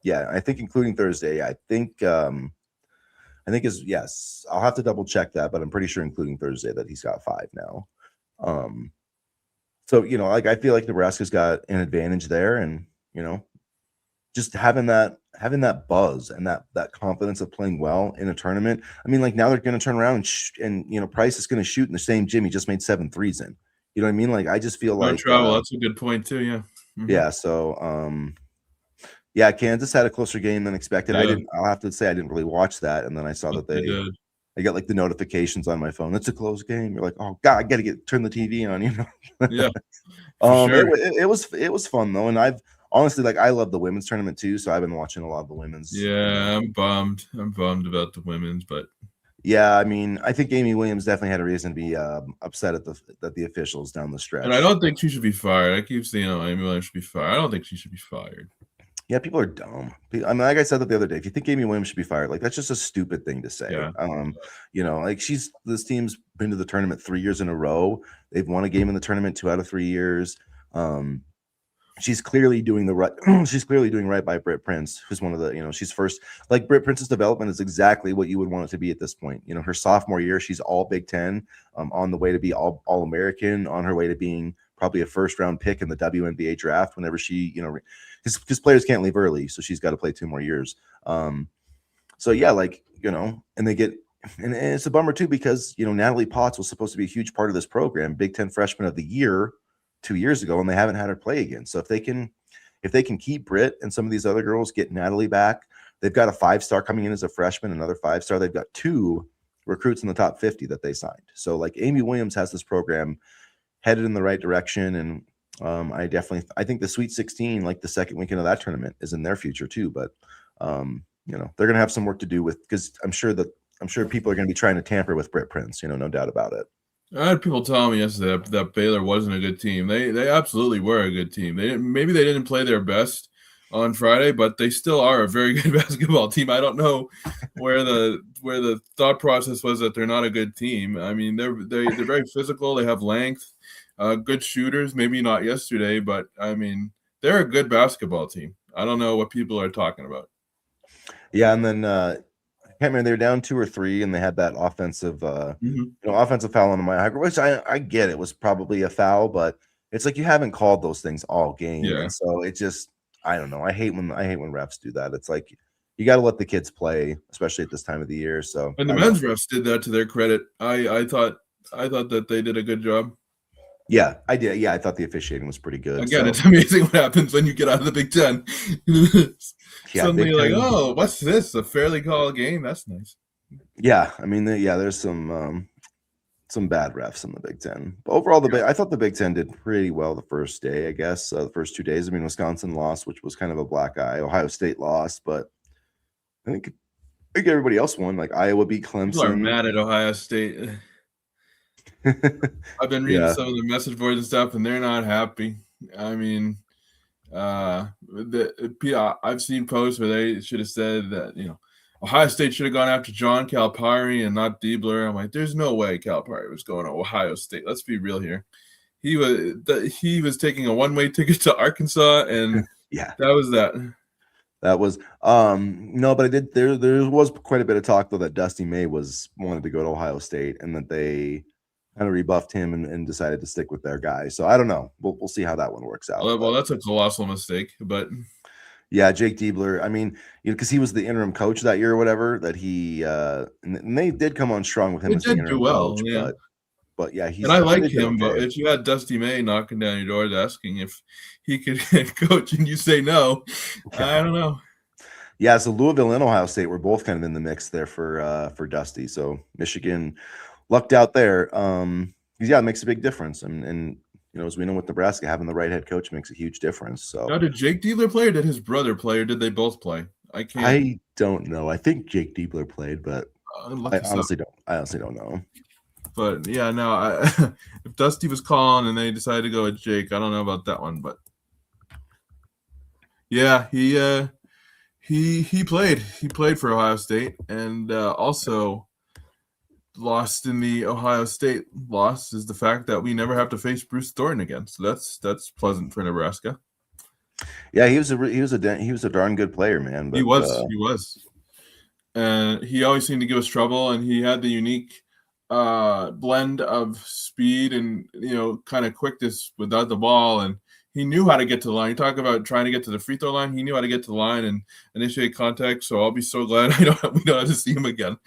Yeah, I think including Thursday. I think yes. I'll have to double check that, but I'm pretty sure including Thursday that he's got 5 now. So like I feel like Nebraska's got an advantage there, and just having that buzz and that confidence of playing well in a tournament. I mean, like now they're going to turn around and Price is going to shoot in the same gym he just made 7 threes in. You know what I mean? Like I just feel like travel. That's a good point too. Yeah. Mm-hmm. Yeah. So Kansas had a closer game than expected. Yeah. I'll have to say I didn't really watch that, and then I saw that I got like the notifications on my phone. It's a close game. You're like, oh God, I got to turn the TV on. Yeah. Sure. It was fun though, and I've honestly, like, I love the women's tournament too, so I've been watching a lot of the women's. Yeah, I'm bummed about the women's, but yeah, I mean, I think Amy Williams definitely had a reason to be upset at the officials down the stretch. And I don't think she should be fired. I keep saying, Amy Williams should be fired. I don't think she should be fired. Yeah, people are dumb. I mean, like I said that the other day, if you think Amy Williams should be fired, like that's just a stupid thing to say. Yeah. Like this team's been to the tournament 3 years in a row. They've won a game in the tournament 2 out of 3 years. She's clearly doing right by Britt Prince, who's one of the, she's first, like Britt Prince's development is exactly what you would want it to be at this point. Her sophomore year, she's all Big Ten, on the way to be all American, on her way to being probably a first round pick in the WNBA draft whenever she, because players can't leave early. So she's got to play 2 more years. So yeah, like, and they get, and it's a bummer too, because, Natalie Potts was supposed to be a huge part of this program, Big Ten Freshman of the Year 2 years ago, and they haven't had her play again. So if they can keep Britt and some of these other girls, get Natalie back, they've got a 5-star coming in as a freshman, another 5-star. They've got 2 recruits in the top 50 that they signed. So like Amy Williams has this program headed in the right direction. And I think the Sweet 16, like the second weekend of that tournament, is in their future too. But they're going to have some work to do with, because I'm sure people are going to be trying to tamper with Britt Prince, no doubt about it. I had people telling me yesterday that Baylor wasn't a good team. They absolutely were a good team. Maybe they didn't play their best on Friday, but they still are a very good basketball team. I don't know where the thought process was that they're not a good team. I mean, they're very physical. They have length, good shooters. Maybe not yesterday, but I mean, they're a good basketball team. I don't know what people are talking about. Yeah, and then I can't remember, they were down 2 or 3, and they had that offensive offensive foul on the Maya, which I get it was probably a foul, but it's like you haven't called those things all game. Yeah. And so it just, I don't know. I hate when refs do that. It's like, you got to let the kids play, especially at this time of the year. So, and the men's refs did that to their credit. I thought that they did a good job. Yeah, I did. Yeah, I thought the officiating was pretty good. Again, it's amazing what happens when you get out of the Big Ten. Suddenly, you're like, oh, what's this? A fairly called game? That's nice. Yeah, I mean, there's some bad refs in the Big Ten. But overall, I thought the Big Ten did pretty well the first day, I guess. The first 2 days. I mean, Wisconsin lost, which was kind of a black eye. Ohio State lost, but I think everybody else won. Like Iowa beat Clemson. People are mad at Ohio State. I've been reading some of the message boards and stuff, and they're not happy. I mean, I've seen posts where they should have said that, Ohio State should have gone after John Calipari and not Diebler. I'm like, there's no way Calipari was going to Ohio State. Let's be real here. He was taking a one-way ticket to Arkansas, and that was that. That was no, but I did. There was quite a bit of talk though that Dusty May wanted to go to Ohio State, and that they kind of rebuffed him and decided to stick with their guy. So I don't know. We'll see how that one works out. Well, that's a colossal mistake, but. Yeah, Jake Diebler. I mean, because he was the interim coach that year or whatever. That he and they did come on strong with him. They did do well, yeah. But yeah, and I like him. But if you had Dusty May knocking down your door asking if he could coach, and you say no, I don't know. Yeah, so Louisville and Ohio State were both kind of in the mix there for Dusty. So Michigan lucked out there. It makes a big difference, and as we know with Nebraska, having the right head coach makes a huge difference. So now, did Jake Diebler play, or did his brother play, or did they both play? I don't know. I think Jake Diebler played, but I honestly don't know. But yeah, no. If Dusty was calling and they decided to go with Jake, I don't know about that one. But yeah, he played. He played for Ohio State, and also. Lost in the Ohio State loss is the fact that we never have to face Bruce Thornton again. So that's pleasant for Nebraska. Yeah, he was a darn good player, man. But, he was, and he always seemed to give us trouble. And he had the unique blend of speed and kind of quickness without the ball, and he knew how to get to the line. You talk about trying to get to the free throw line. He knew how to get to the line and initiate contact. So I'll be so glad we don't have to see him again.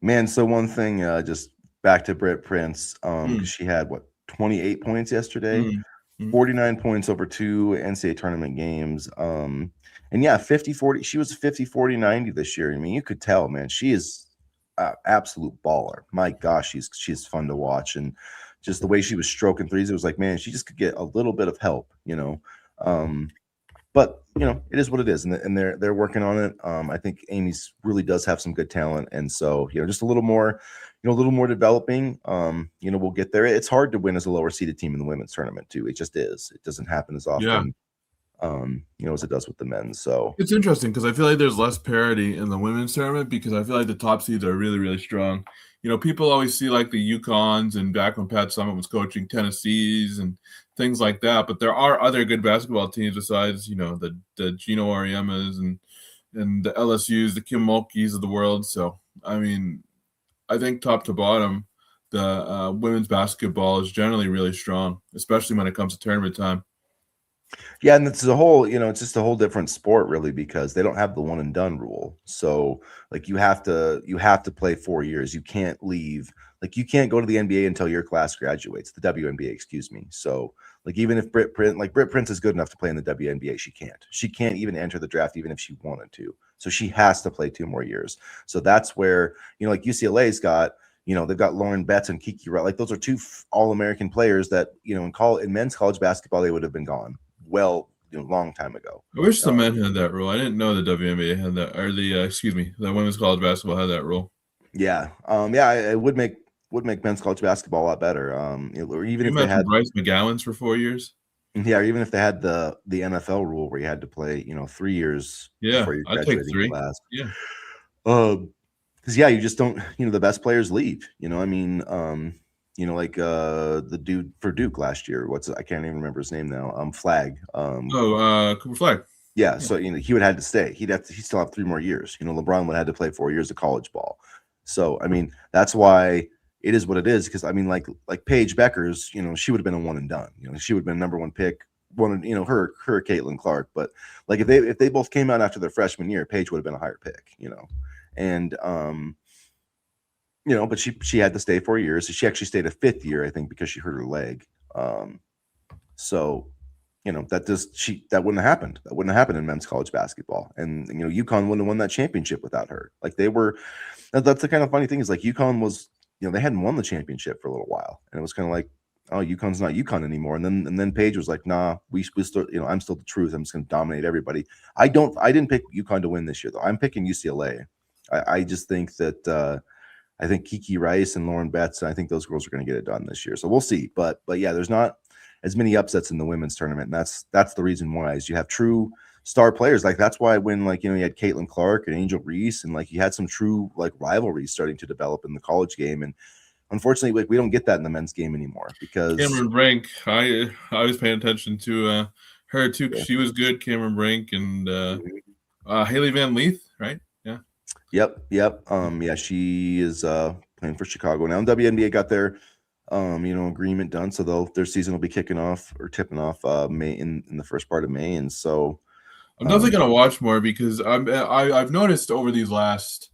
Man, so one thing, just back to Britt Prince, she had 28 points yesterday, 49 points over 2 NCAA tournament games. And yeah, 50-40, she was 50-40-90 this year. I mean, you could tell, man, she is an absolute baller. My gosh, she's fun to watch. And just the way she was stroking threes, it was like, man, she just could get a little bit of help, But it is what it is, and they're working on it. I think Amy's really does have some good talent, and so just a little more developing. We'll get there. It's hard to win as a lower seeded team in the women's tournament too. It just is. It doesn't happen as often, as it does with the men's. So it's interesting because I feel like there's less parity in the women's tournament because I feel like the top seeds are really, really strong. People always see like the UConns and back when Pat Summitt was coaching Tennessee's and things like that. But there are other good basketball teams besides, the Gino Auriemmas and the LSU's, the Kim Mulkeys of the world. So, I mean, I think top to bottom, the women's basketball is generally really strong, especially when it comes to tournament time. Yeah, and it's it's just a whole different sport really because they don't have the one and done rule. So like you have to play 4 years. You can't leave. Like you can't go to the NBA until your class graduates, the WNBA, excuse me. So like even if Britt Prince is good enough to play in the WNBA, she can't. She can't even enter the draft even if she wanted to. So she has to play 2 more years. So that's where, like UCLA's got, they've got Lauren Betts and Kiki Wright. Like those are 2 All-American players that, in men's college basketball, they would have been gone. Well, long time ago. I wish the men had that rule. I didn't know the WNBA had that, or the women's college basketball had that rule. Yeah, it would make men's college basketball a lot better. Or even if they had Bryce McGowan's for 4 years. Yeah, or even if they had the NFL rule where you had to play, 3 years. Yeah, I'd take 3. Class. Yeah. Because you just don't. The best players leave. Like the dude for Duke last year. I can't even remember his name now. Flag. Cooper Flag. Yeah, so he would have to stay. He'd still have 3 more years. LeBron would have had to play 4 years of college ball. So I mean, that's why it is what it is. Because I mean, like Paige Beckers, she would have been a one and done. She would have been a number 1 pick wanted, her Caitlin Clark, but like if they both came out after their freshman year, Paige would have been a higher pick, and but she had to stay 4 years. She actually stayed a 5th year, I think, because she hurt her leg. So that wouldn't have happened. That wouldn't have happened in men's college basketball. And UConn wouldn't have won that championship without her. Like that's the kind of funny thing is like UConn was, they hadn't won the championship for a little while. And it was kind of like, oh, UConn's not UConn anymore. And then Paige was like, nah, we still, I'm still the truth. I'm just going to dominate everybody. I didn't pick UConn to win this year though. I'm picking UCLA. I just think that, I think Kiki Rice and Lauren Betts, I think those girls are going to get it done this year. So we'll see. But yeah, there's not as many upsets in the women's tournament. And that's the reason why is you have true star players. Like that's why when you had Caitlin Clark and Angel Reese and you had some true rivalries starting to develop in the college game. And unfortunately, we don't get that in the men's game anymore because Cameron Brink, I was paying attention to her too. Yeah. She was good, Cameron Brink and Haley Van Leith, right? Yeah. Yep. Yeah, she is playing for Chicago now. And WNBA got their agreement done, so their season will be kicking off or tipping off May in the first part of May. And so I'm definitely gonna watch more because I've noticed over these last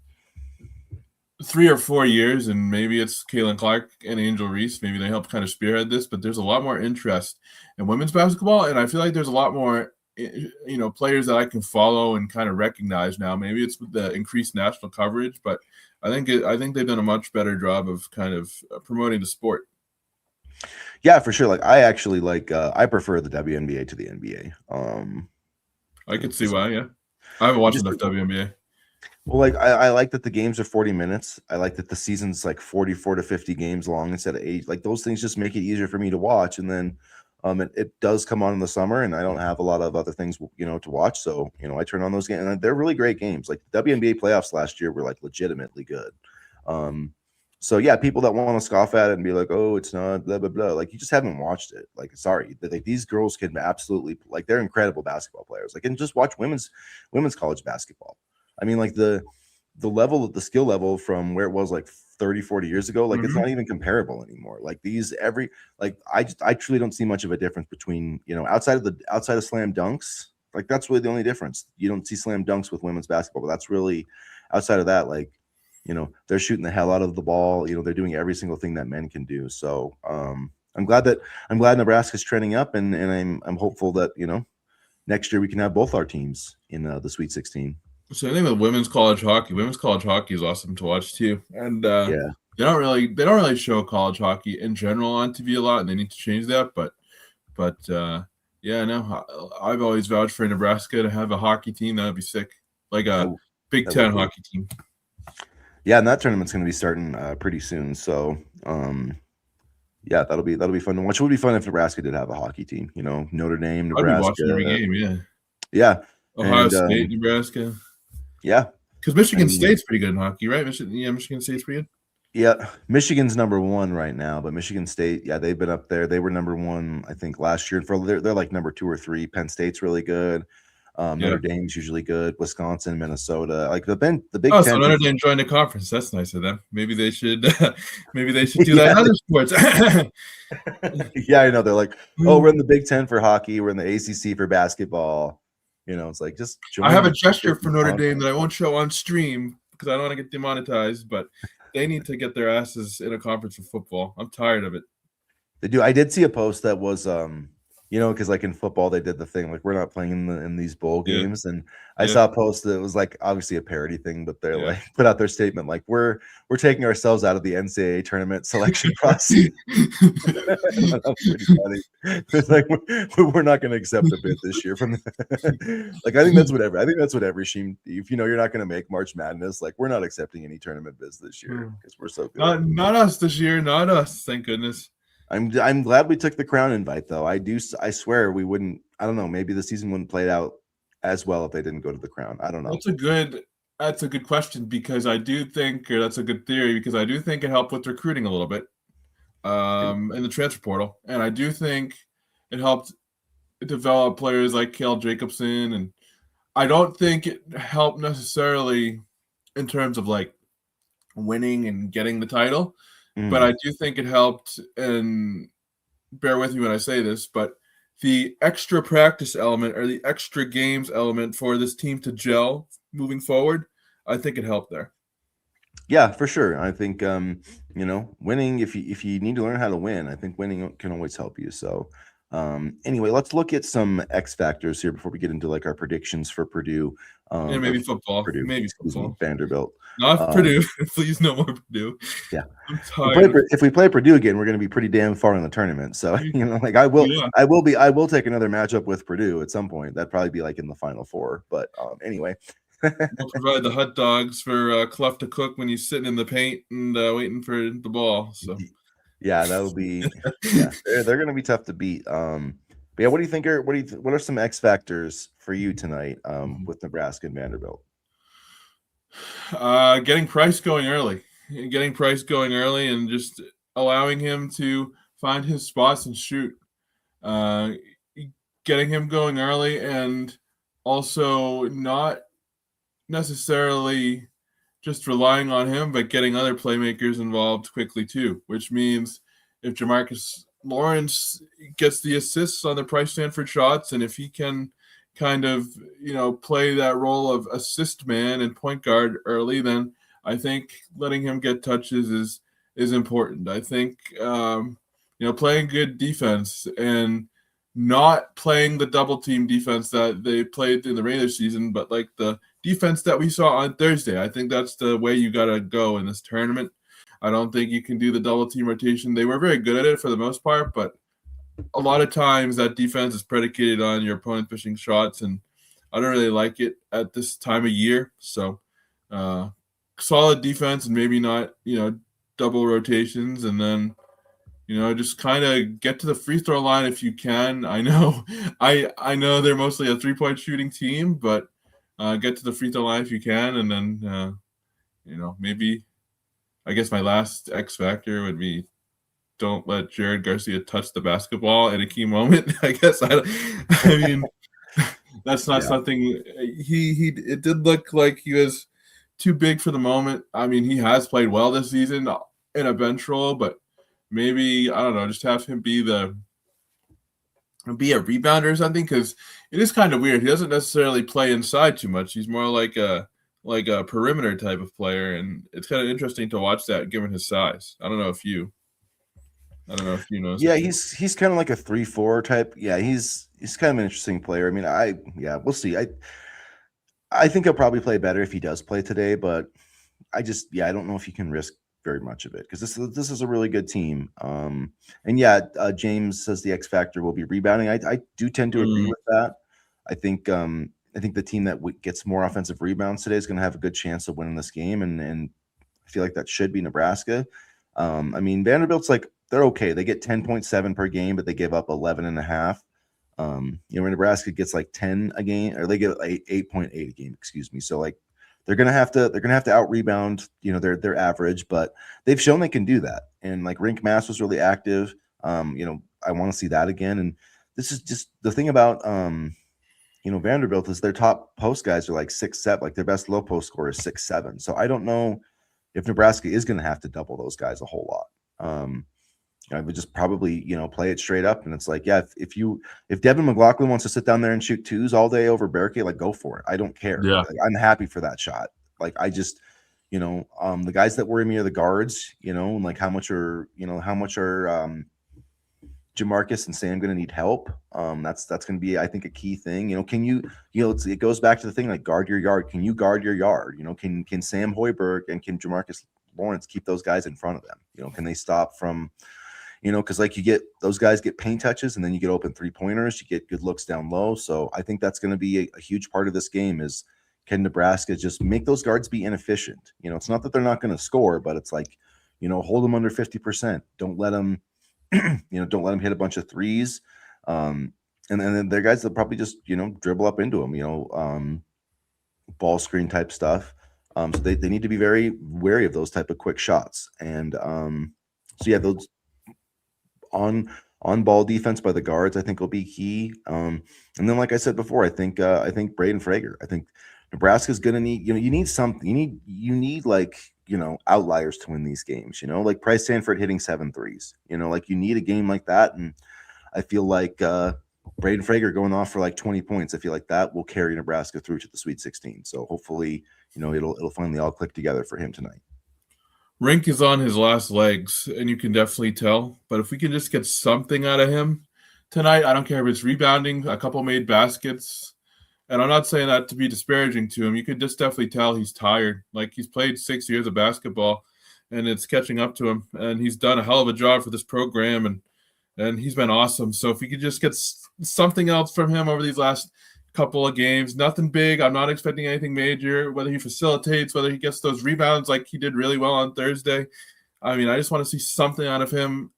3 or 4 years, and maybe it's Caitlin Clark and Angel Reese, maybe they help kind of spearhead this, but there's a lot more interest in women's basketball, and I feel like there's a lot more players that I can follow and kind of recognize now. Maybe it's with the increased national coverage, but I think they've done a much better job of kind of promoting the sport. Yeah, for sure. I actually I prefer the WNBA to the NBA. I could see why. Yeah, I haven't watched enough WNBA. Well, I like that the games are 40 minutes. I like that the season's 44 to 50 games long instead of 8. Those things just make it easier for me to watch. And then it does come on in the summer, and I don't have a lot of other things to watch. So I turn on those games, and they're really great games. The WNBA playoffs last year were legitimately good. So yeah, people that want to scoff at it and be like, oh, it's not blah blah blah, you just haven't watched it. Sorry, these girls can absolutely they're incredible basketball players. And just watch women's college basketball. I mean, the skill level from where it was 30, 40 years ago, it's not even comparable anymore. I truly don't see much of a difference between, outside of slam dunks. That's really the only difference. You don't see slam dunks with women's basketball, but that's really outside of that, they're shooting the hell out of the ball. They're doing every single thing that men can do. So I'm glad Nebraska's trending up, and I'm hopeful that, next year we can have both our teams in the Sweet 16. So I think with women's college hockey is awesome to watch too. And yeah, they don't really show college hockey in general on TV a lot, and they need to change that. But yeah, no, I've always vouched for Nebraska to have a hockey team. That'd be sick, a Big Ten hockey team. Yeah, and that tournament's going to be starting pretty soon. So yeah, that'll be fun to watch. It would be fun if Nebraska did have a hockey team. Notre Dame, Nebraska. I'd be watching every game. Yeah. Yeah. Ohio State, Nebraska. Yeah, because Michigan State's pretty good in hockey, right? Michigan State's pretty good. Yeah, Michigan's number 1 right now, but Michigan State, yeah, they've been up there. They were number 1, I think, last year. They're number 2 or 3. Penn State's really good. Notre Dame's usually good. Wisconsin, Minnesota, the Big Ten. So Notre Dame joined the conference. That's nice of them. Maybe they should do that in other sports. Yeah, I know. They're oh, we're in the Big Ten for hockey. We're in the ACC for basketball. It's just. I have a gesture for Notre Dame that I won't show on stream because I don't want to get demonetized, but they need to get their asses in a conference for football. I'm tired of it. They do. I did see a post that was, because in football they did the thing we're not playing in these bowl games, and I saw a post that was obviously a parody thing, but they're put out their statement we're taking ourselves out of the NCAA tournament selection process. That's pretty funny. It's we're not going to accept a bid this year from. I think that's what every team. If you're not going to make March Madness, we're not accepting any tournament bids this year because we're so good. Not us this year. Not us. Thank goodness. I'm glad we took the crown invite though. I swear we wouldn't. I don't know. Maybe the season wouldn't play out as well if they didn't go to the crown. I don't know. That's a good question because I do think, or that's a good theory because I do think it helped with recruiting a little bit in the transfer portal, and I do think it helped develop players like Cale Jacobson, and I don't think it helped necessarily in terms of winning and getting the title. But I do think it helped, and bear with me when I say this, but the extra practice element or the extra games element for this team to gel moving forward, I think it helped there. Yeah, for sure. I think winning, if you need to learn how to win, I think winning can always help you. So anyway, let's look at some X factors here before we get into like our predictions for Purdue. And maybe football. Maybe football. Vanderbilt. Not Purdue. Please no more Purdue. Yeah. I'm tired. If we play Purdue again, we're going to be pretty damn far in the tournament. So, like I will take another matchup with Purdue at some point. That'd probably be like in the Final Four. But anyway. We'll provide the hot dogs for Clough to cook when he's sitting in the paint and waiting for the ball. So, yeah, that'll be they're going to be tough to beat. But yeah, what do you think what are some X factors for you tonight with Nebraska and Vanderbilt? Getting Price going early, and just allowing him to find his spots and shoot. Getting him going early, and also not necessarily just relying on him, but getting other playmakers involved quickly too, which means if Jamarcus Lawrence gets the assists on the Price Stanford shots, and if he can kind of, play that role of assist man and point guard early, then I think letting him get touches is important. I think, playing good defense and not playing the double team defense that they played in the regular season, but like the defense that we saw on Thursday. I think that's the way you got to go in this tournament. I don't think you can do the double team rotation. They were very good at it for the most part, but a lot of times that defense is predicated on your opponent pushing shots, and I don't really like it at this time of year. So solid defense and maybe not, double rotations, and then just kind of get to the free throw line if you can. I know they're mostly a 3-point shooting team, but get to the free throw line if you can. And then, maybe I guess my last X factor would be don't let Jared Garcia touch the basketball at a key moment. I guess that's not something it did look like he was too big for the moment. I mean, he has played well this season in a bench role, but maybe, I don't know, just have him be a rebounder or something, because it is kind of weird. He doesn't necessarily play inside too much. He's more like a perimeter type of player, and it's kind of interesting to watch that given his size. I don't know if you know. Yeah, he's kind of like a 3-4 type. Yeah, he's kind of an interesting player. I mean, we'll see. I think he'll probably play better if he does play today, but I don't know if you can risk very much of it, because this is a really good team. James says the X factor will be rebounding. I do tend to agree with that. I think the team that gets more offensive rebounds today is going to have a good chance of winning this game, and I feel like that should be Nebraska. I mean, Vanderbilt's like, they're okay. They get 10.7 per game, but they give up 11.5. Nebraska gets like 10 a game, or they get 8.8 a game. Excuse me. So like, they're gonna have to out rebound, their average, but they've shown they can do that. And like Rink Mass was really active. I want to see that again. And this is just the thing about Vanderbilt is their top post guys are like 6'7", like their best low post scorer is 6'7". So I don't know if Nebraska is going to have to double those guys a whole lot. I would just probably, play it straight up. And it's like, yeah, if Devin McLaughlin wants to sit down there and shoot twos all day over Barricade, like, go for it. I don't care. Yeah. Like, I'm happy for that shot. Like, I just, the guys that worry me are the guards, and like how much are Jamarcus and Sam going to need help. That's going to be, I think, a key thing. Can you, it goes back to the thing, like, guard your yard. Can you guard your yard? Can Sam Hoiberg and can Jamarcus Lawrence keep those guys in front of them? Can they stop from, because like those guys get paint touches, and then you get open 3-pointers, you get good looks down low. So I think that's going to be a huge part of this game is, can Nebraska just make those guards be inefficient? It's not that they're not going to score, but it's like, hold them under 50%. Don't let them, don't let them hit a bunch of threes. And then they're guys that probably just, dribble up into them, ball screen type stuff. So they need to be very wary of those type of quick shots. And those on ball defense by the guards, I think, will be key. And then, like I said before, I think Braden Frager. I think Nebraska's going to need, you need something. You need like, outliers to win these games, like Price Stanford hitting 7 threes, like you need a game like that. And I feel like, Braden Frager going off for like 20 points. I feel like that will carry Nebraska through to the Sweet 16. So hopefully, it'll finally all click together for him tonight. Rink is on his last legs, and you can definitely tell. But if we can just get something out of him tonight, I don't care if it's rebounding, a couple made baskets. And I'm not saying that to be disparaging to him. You could just definitely tell he's tired. Like, he's played 6 years of basketball, and it's catching up to him. And he's done a hell of a job for this program, and he's been awesome. So if we could just get something else from him over these last couple of games, nothing big. I'm not expecting anything major, whether he facilitates, whether he gets those rebounds like he did really well on Thursday. I mean, I just want to see something out of him.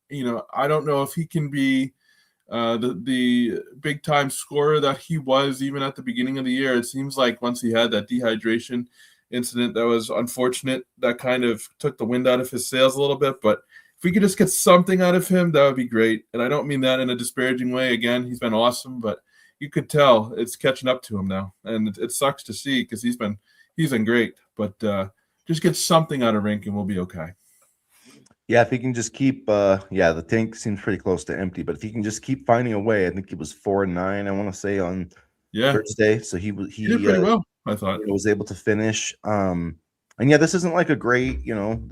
I don't know if he can be the big time scorer that he was even at the beginning of the year. It seems like once he had that dehydration incident that was unfortunate, that kind of took the wind out of his sails a little bit. But if we could just get something out of him, that would be great. And I don't mean that in a disparaging way. Again, he's been awesome, but you could tell it's catching up to him now. And it sucks to see because he's been great. But just get something out of Rink and we'll be okay. Yeah, if he can just keep, the tank seems pretty close to empty, but if he can just keep finding a way, I think he was 4-9, I want to say, on Thursday. So he did pretty well, I thought. Was able to finish. And yeah, this isn't like a great,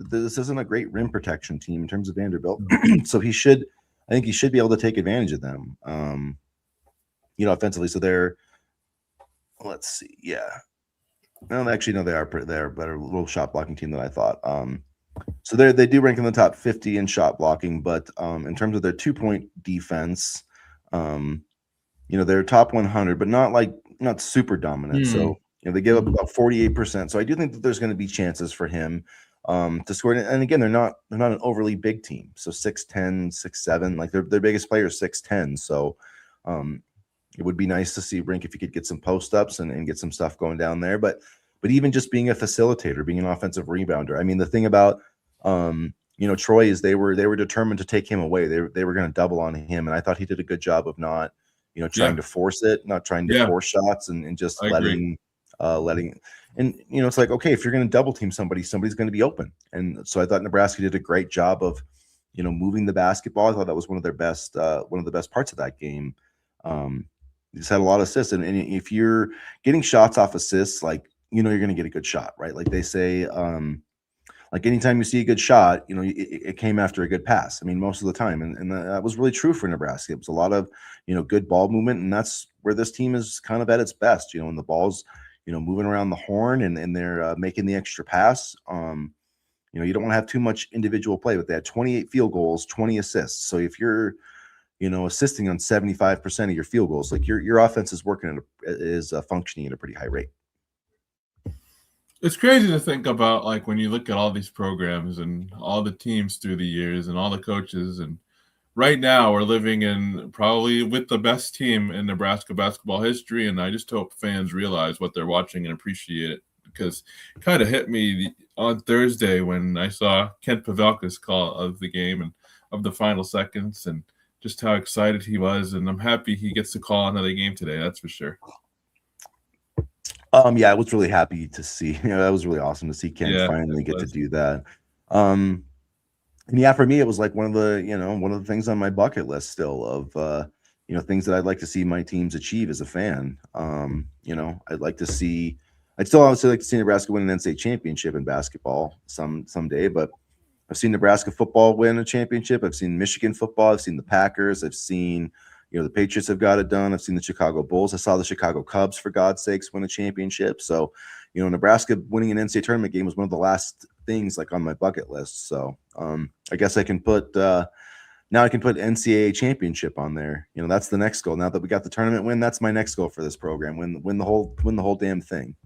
this isn't a great rim protection team in terms of Vanderbilt. So I think he should be able to take advantage of them, offensively. So let's see. Yeah. No, actually, no, they're a better little shot blocking team than I thought. So they do rank in the top 50 in shot blocking, but in terms of their 2-point defense, they're top 100, but not super dominant. So they give up about 48%. So I do think that there's going to be chances for him to score. And again, they're not an overly big team. So 6'10", 6'7", like their biggest player is 6'10". So it would be nice to see Rink if he could get some post ups and get some stuff going down there. But even just being a facilitator, being an offensive rebounder. I mean, the thing about Troy is they were determined to take him away. They were going to double on him, and I thought he did a good job of not trying to force it, not trying to force shots, and just letting. And it's like, okay, if you're going to double team somebody's going to be open. And so I thought Nebraska did a great job of moving the basketball. I thought that was one of the best parts of that game. He just had a lot of assists, and if you're getting shots off assists, like you're going to get a good shot, right? Like they say, like anytime you see a good shot, it came after a good pass. I mean, most of the time, and that was really true for Nebraska. It was a lot of good ball movement, and that's where this team is kind of at its best. When the ball's moving around the horn and they're making the extra pass. You don't want to have too much individual play, but they had 28 field goals, 20 assists. So if you're assisting on 75% of your field goals, like your offense is functioning at a pretty high rate. It's crazy to think about, like, when you look at all these programs and all the teams through the years and all the coaches, and right now we're living in probably with the best team in Nebraska basketball history, and I just hope fans realize what they're watching and appreciate it, because it kind of hit me on Thursday when I saw Kent Pavelka's call of the game and of the final seconds and just how excited he was, and I'm happy he gets to call another game today, that's for sure. Yeah, I was really happy to see. That was really awesome to see Kent finally get to do that. And yeah, for me, it was like one of the things on my bucket list still of things that I'd like to see my teams achieve as a fan. I'd still obviously like to see Nebraska win an NCAA championship in basketball someday, but I've seen Nebraska football win a championship. I've seen Michigan football. I've seen the Packers. I've seen the Patriots have got it done. I've seen the Chicago Bulls. I saw the Chicago Cubs, for God's sakes, win a championship. So, Nebraska winning an NCAA tournament game was one of the last things like on my bucket list. So, I guess I can put NCAA championship on there. That's the next goal. Now that we got the tournament win, that's my next goal for this program. Win the whole damn thing.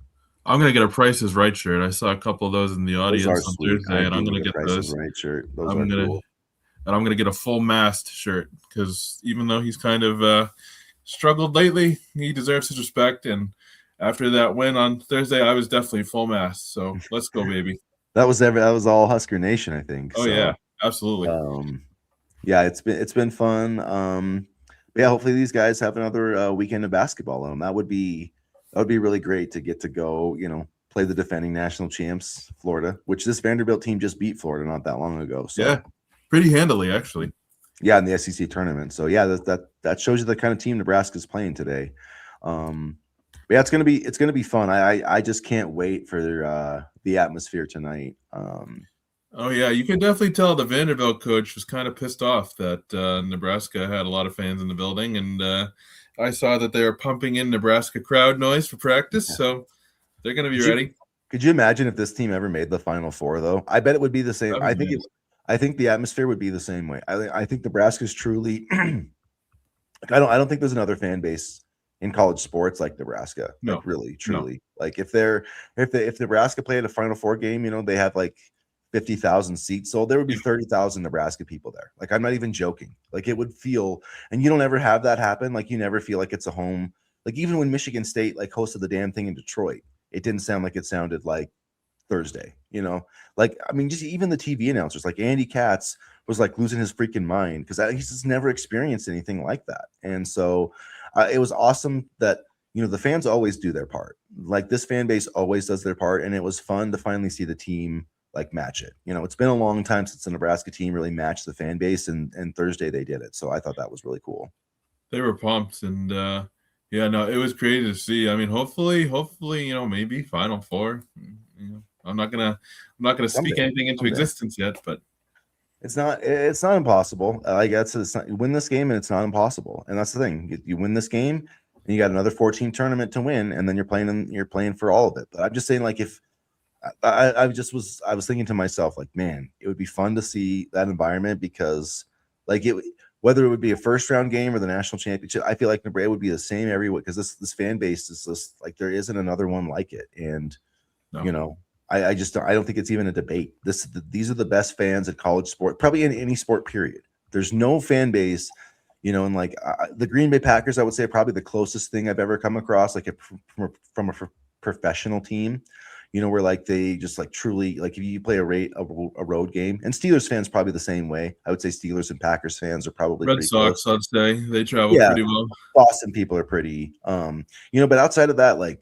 I'm gonna get a Price is Right shirt. I saw a couple of those in the audience on Thursday, and I'm gonna get those. Right shirt. Those are cool. And I'm going to get a full mast shirt because even though he's kind of struggled lately, he deserves his respect. And after that win on Thursday, I was definitely full mast. So let's go, baby. That was all Husker Nation, I think. Oh, so, yeah, absolutely. Yeah, it's been fun. Yeah, hopefully these guys have another weekend of basketball on them. That would be really great to get to go, play the defending national champs, Florida, which this Vanderbilt team just beat Florida not that long ago. So. Yeah. Pretty handily, actually. Yeah, in the SEC tournament. So yeah, that shows you the kind of team Nebraska's playing today. But yeah, it's gonna be fun. I just can't wait for the atmosphere tonight. Oh yeah, you can definitely tell the Vanderbilt coach was kind of pissed off that Nebraska had a lot of fans in the building, and I saw that they were pumping in Nebraska crowd noise for practice, so they're going to be ready. Could you imagine if this team ever made the Final Four, though? I bet it would be the same. I think the atmosphere would be the same way. I think Nebraska's truly. I don't think there's another fan base in college sports like Nebraska. No, like really, truly. No. Like if Nebraska played a Final Four game, they have like 50,000 seats sold. There would be 30,000 Nebraska people there. Like I'm not even joking. Like it would feel, and you don't ever have that happen. Like you never feel like it's a home. Like even when Michigan State like hosted the damn thing in Detroit, it didn't sound like it sounded like Thursday. Like I mean, just even the TV announcers, like Andy Katz was like losing his freaking mind because he's just never experienced anything like that. And so it was awesome that the fans always do their part. Like this fan base always does their part, and it was fun to finally see the team like match it. It's been a long time since the Nebraska team really matched the fan base, and Thursday they did it. So I thought that was really cool. They were pumped, and yeah, no, it was crazy to see. I mean, hopefully, maybe Final Four. I'm not gonna speak anything into existence yet, but it's not impossible. I guess you win this game, and it's not impossible. And that's the thing. You win this game, and you got another 14 tournament to win, and then you're playing for all of it. But I'm just saying, like if I was thinking to myself, like, man, it would be fun to see that environment because, like, whether it would be a first round game or the national championship, I feel like Nebraska would be the same everywhere because this fan base is just like there isn't another one like it, and I don't think it's even a debate. These are the best fans in college sport, probably in any sport. Period. There's no fan base, and like the Green Bay Packers, I would say probably the closest thing I've ever come across, like from a professional team. Where like they just like truly like if you play a road game, and Steelers fans probably the same way. I would say Steelers and Packers fans are probably Red Sox. I'd say they travel pretty well. Boston people are pretty, but outside of that, like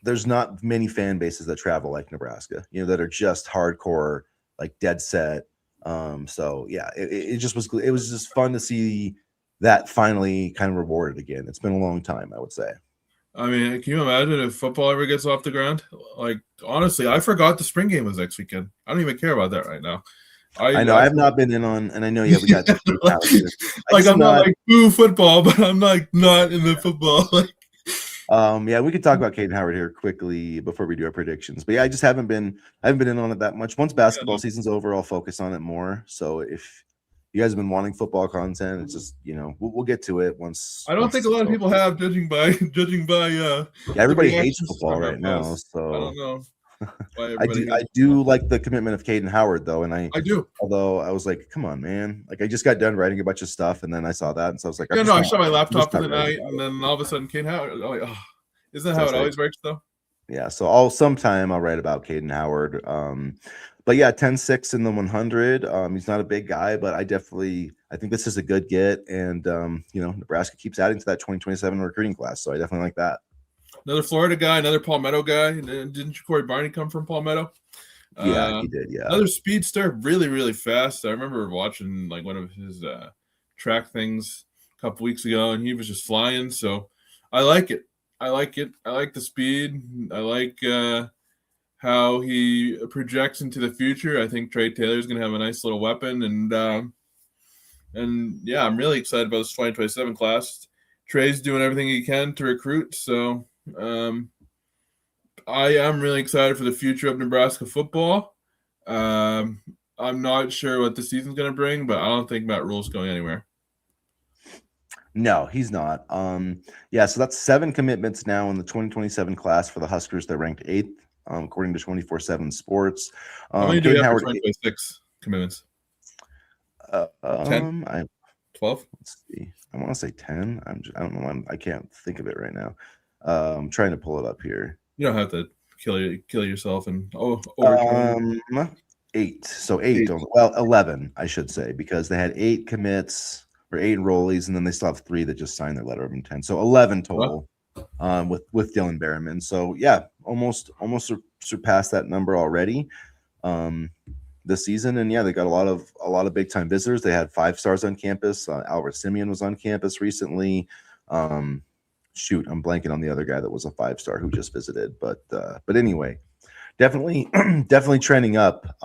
there's not many fan bases that travel like Nebraska, that are just hardcore, like dead set. So yeah, it was just fun to see that finally kind of rewarded again. It's been a long time, I would say. I mean, can you imagine if football ever gets off the ground? Like, honestly, I forgot the spring game was next weekend. I don't even care about that right now. I know I have not been in on, and I know we got like I'm not like boo football, but I'm like not in the football. Like, yeah, we could talk about Caden Howard here quickly before we do our predictions. But yeah, I haven't been in on it that much. Once basketball season's over, I'll focus on it more. So if you guys have been wanting football content, it's just we'll get to it once. I don't think a lot of people have, judging by yeah, everybody hates football right now, so I don't know. I do like the commitment of Caden Howard though, and I do. Although I was like, come on, man! Like I just got done writing a bunch of stuff, and then I saw that, and so I was like, I shut my laptop for the night, and then all of a sudden, Caden Howard. I'm like, oh, isn't that how it always works though? Yeah, so sometime I'll write about Caden Howard. But yeah, 10-6 in the 100. He's not a big guy, but I think this is a good get. And, Nebraska keeps adding to that 2027 recruiting class. So I definitely like that. Another Florida guy, another Palmetto guy. Didn't Corey Barney come from Palmetto? Yeah, he did, yeah. Another speedster, really, really fast. I remember watching like one of his track things a couple weeks ago, and he was just flying. So I like it. I like the speed. I like how he projects into the future. I think Trey Taylor's going to have a nice little weapon, and yeah, I'm really excited about this 2027 class. Trey's doing everything he can to recruit, so I am really excited for the future of Nebraska football. I'm not sure what the season's going to bring, but I don't think Matt Rule's going anywhere. No, he's not. Yeah, so that's 7 commitments now in the 2027 class for the Huskers. They're ranked 8th. According to 24/7 Sports. How many do we have for 2026 commitments? 10? 12? Let's see. I want to say 10. I don't know. I can't think of it right now. I'm trying to pull it up here. You don't have to kill yourself and 8. So 8. Well, 11, I should say, because they had 8 commits or 8 enrollees, and then they still have 3 that just signed their letter of intent. So 11 total. With Dylan Berriman. So yeah, almost surpassed that number already. this season, and yeah, they got a lot of big time visitors. They had 5 stars on campus. Albert Simeon was on campus recently. I'm blanking on the other guy that was a 5-star who just visited, but anyway, definitely definitely trending up.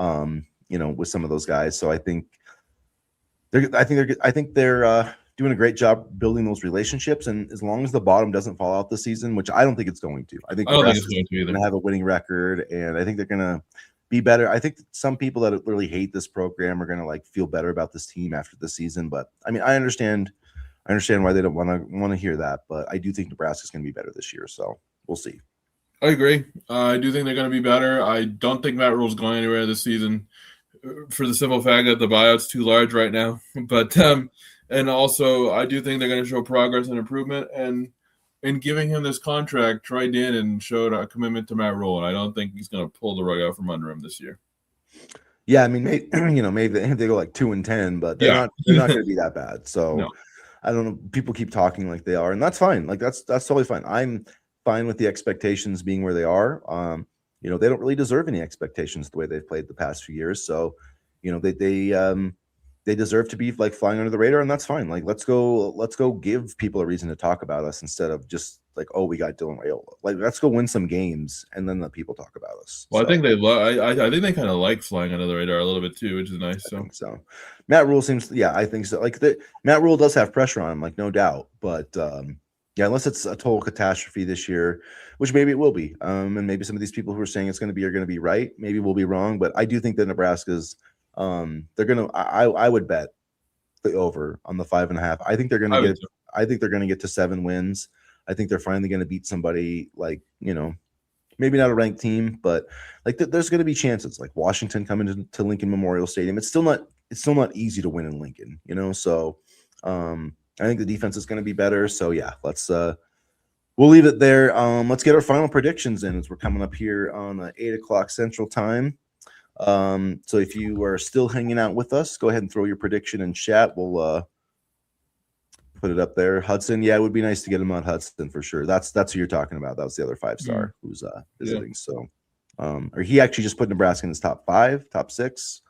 With some of those guys. So I think they're doing a great job building those relationships, and as long as the bottom doesn't fall out this season, which I don't think it's going to. I don't think it's going to either. Going to have a winning record, and I think they're going to be better. I think some people that really hate this program are going to feel better about this team after the season. But I mean, I understand why they don't want to hear that. But I do think Nebraska's going to be better this year. So we'll see. I agree. I do think they're going to be better. I don't think Matt Rhule's going anywhere this season, for the simple fact that the buyout's too large right now. But and also I do think they're going to show progress and improvement. And in giving him this contract, Troy Dannon showed a commitment to Matt Rhule, and I don't think he's going to pull the rug out from under him this year. Yeah, I mean, maybe they go 2-10, but they're not going to be that bad. So no. I don't know. People keep talking like they are, and that's fine. That's totally fine. I'm fine with the expectations being where they are. They don't really deserve any expectations the way they've played the past few years. So, they deserve to be flying under the radar, and that's fine. Let's go give people a reason to talk about us instead of just oh, we got Dylan Raiola. Let's go win some games and then let people talk about us. Well, so, I think I think they kind of like flying under the radar a little bit too, which is nice. I think so. Matt Rhule seems, I think so. Matt Rhule does have pressure on him, no doubt, but yeah, unless it's a total catastrophe this year, which maybe it will be, and maybe some of these people who are saying it's going to be are going to be right. Maybe we'll be wrong, but I do think that Nebraska's they're going to. I would bet the over on the 5.5. I think they're going to get. I think they're going to get to 7 wins. I think they're finally going to beat somebody maybe not a ranked team, but there's going to be chances Washington coming to Lincoln Memorial Stadium. It's still not easy to win in Lincoln, So I think the defense is going to be better. So yeah, we'll leave it there. Let's get our final predictions in as we're coming up here on 8:00 Central Time. So if you are still hanging out with us, go ahead and throw your prediction in chat. We'll put it up there. Hudson, yeah, it would be nice to get him on Hudson for sure. That's who you're talking about. That was the other 5-star who's visiting. Yeah. So, or he actually just put Nebraska in his top 5, top 6.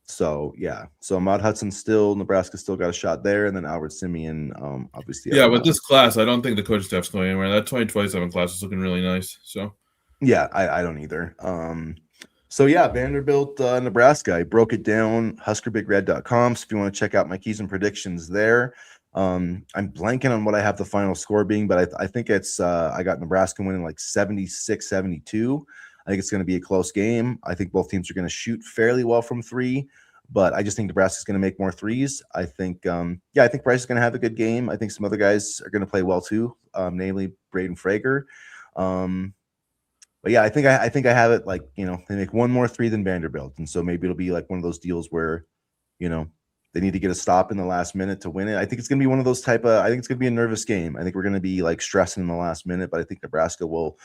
So yeah, so Ahmad Hudson Nebraska still got a shot there, and then Albert Simeon, obviously. Yeah, with this class, I don't think the coach staff's going anywhere. That 2027 class is looking really nice. So yeah, I don't either. So yeah, Vanderbilt, Nebraska. I broke it down, HuskerBigRed.com. So if you want to check out my keys and predictions there. I'm blanking on what I have the final score being, but I think it's I got Nebraska winning 76-72. I think it's going to be a close game. I think both teams are going to shoot fairly well from 3, but I just think Nebraska's going to make more threes. I think I think Bryce is going to have a good game. I think some other guys are going to play well too, namely Braden Frager. But yeah, I think I have it they make one more 3 than Vanderbilt, and so maybe it'll be one of those deals where they need to get a stop in the last minute to win it. I think it's going to be one of those I think it's going to be a nervous game. I think we're going to be stressing in the last minute, but I think Nebraska will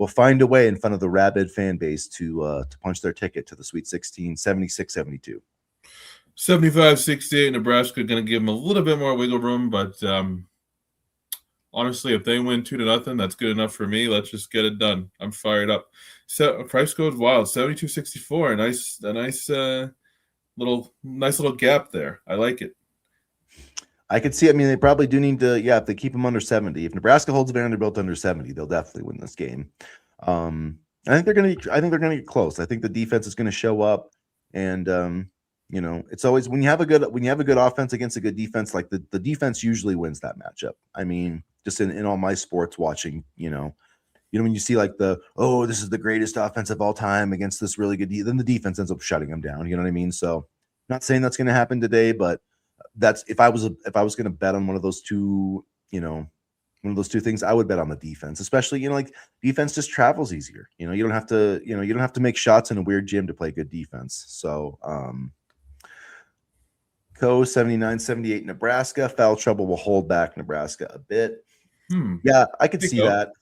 find a way in front of the rabid fan base to punch their ticket to the Sweet 16, 76-72. 75-68, Nebraska going to give them a little bit more wiggle room, but honestly, if they win 2-0, that's good enough for me. Let's just get it done. I'm fired up. So price goes wild, 72-64. A nice little gap there. I like it. I could see. I mean, they probably do need to. Yeah, if they keep them under 70, if Nebraska holds Vanderbilt under 70, they'll definitely win this game. I think they're going to get close. I think the defense is going to show up, and it's always when you have a good offense against a good defense, the defense usually wins that matchup. I mean, just in all my sports watching, when you see this is the greatest offense of all time against this really good then the defense ends up shutting them down. You know what I mean? So, not saying that's going to happen today, but that's if I was going to bet on one of those two, one of those two things, I would bet on the defense, especially defense just travels easier. You don't have to make shots in a weird gym to play good defense. So, Co 79-78 Nebraska. Foul trouble will hold back Nebraska a bit. Yeah, I could see that.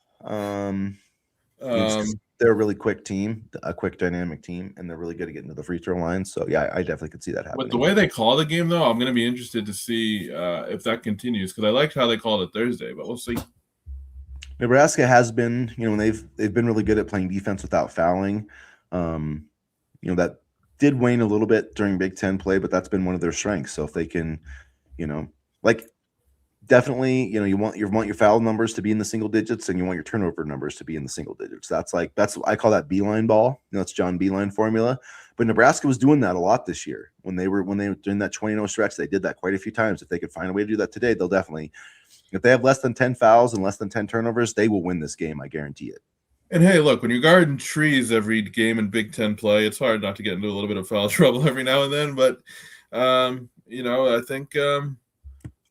They're a really quick team, a quick dynamic team, and they're really good at getting to the free throw line. So yeah, I definitely could see that happening. With the way they call the game, though, I'm going to be interested to see if that continues because I liked how they called it Thursday, but we'll see. Nebraska has been, they've been really good at playing defense without fouling. That did wane a little bit during Big Ten play, but that's been one of their strengths. So if they can, like definitely, you want your foul numbers to be in the single digits, and you want your turnover numbers to be in the single digits. That's I call that Beeline ball. It's John Beeline formula. But Nebraska was doing that a lot this year when they were doing that 20-0 stretch. They did that quite a few times. If they could find a way to do that today, they'll definitely. If they have less than 10 fouls and less than 10 turnovers, they will win this game. I guarantee it. And hey, look, when you're guarding trees every game in Big Ten play, it's hard not to get into a little bit of foul trouble every now and then. But I think.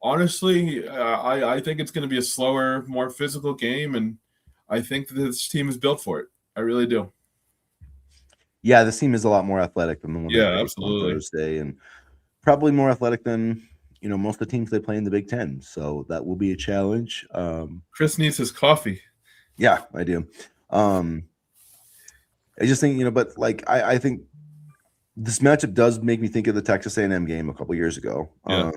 Honestly, I think it's going to be a slower, more physical game, and I think this team is built for it. I really do. Yeah, this team is a lot more athletic than the one they faced on Thursday, and probably more athletic than most of the teams they play in the Big Ten. So that will be a challenge. Chris needs his coffee. Yeah, I do. I just think but I think this matchup does make me think of the Texas A&M game a couple years ago. Yeah.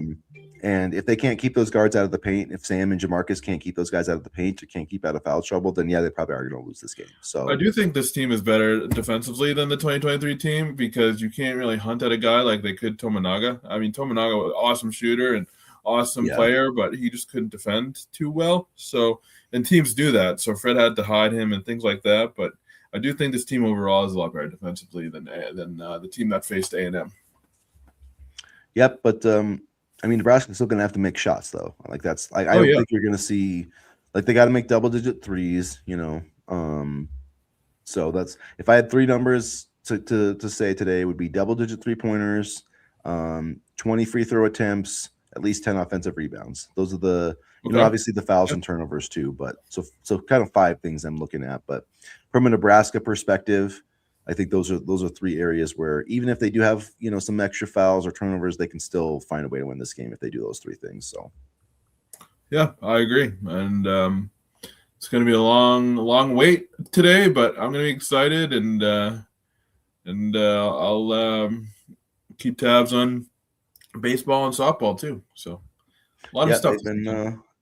And if they can't keep those guards out of the paint, if Sam and Jamarcus can't keep those guys out of the paint or can't keep out of foul trouble, then yeah, they probably are going to lose this game. So I do think this team is better defensively than the 2023 team because you can't really hunt at a guy like they could Tominaga. I mean, Tominaga was an awesome shooter and awesome player, but he just couldn't defend too well. So, and teams do that. So Fred had to hide him and things like that. But I do think this team overall is a lot better defensively than the team that faced A&M. Yep, but Nebraska's still going to have to make shots, though. I don't think you're going to see they got to make double-digit threes. So that's if I had three numbers to say today, it would be double-digit 3-pointers, 20 free throw attempts, at least 10 offensive rebounds. Those are the obviously the fouls and turnovers too. But so kind of 5 things I'm looking at. But from a Nebraska perspective, I think those are 3 areas where even if they do have some extra fouls or turnovers, they can still find a way to win this game if they do those 3 things. So, yeah, I agree, and it's going to be a long wait today, but I'm going to be excited, and I'll keep tabs on baseball and softball too. So, a lot of stuff.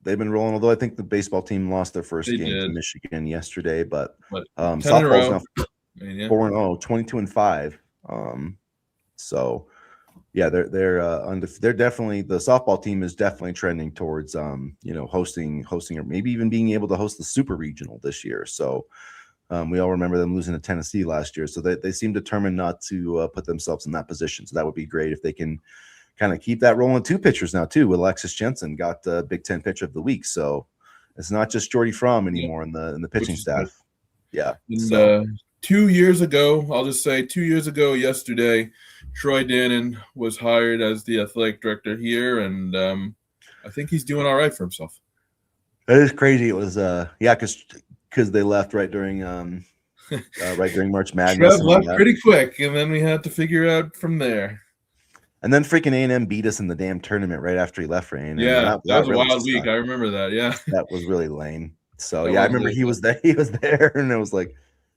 They've been rolling. Although I think the baseball team lost their first game to Michigan yesterday, but 10 softball's now 4-0, 22-5. So yeah, they're definitely, the softball team is definitely trending towards hosting or maybe even being able to host the super regional this year. So we all remember them losing to Tennessee last year. So they seem determined not to put themselves in that position. So that would be great if they can kind of keep that rolling. 2 pitchers now too, with Alexis Jensen got the Big Ten pitcher of the week. So it's not just Jordy Fromm anymore in the pitching staff. Yeah. And, 2 years ago, I'll just say 2 years ago yesterday, Troy Dannon was hired as the athletic director here, and I think he's doing all right for himself. That is crazy. It was because they left right during March Madness. Trev left pretty quick, and then we had to figure out from there. And then freaking A&M beat us in the damn tournament right after he left for A&M. Yeah, that was a wild week. I remember that. Yeah, that was really lame. So I remember he was there. He was there, and it was like,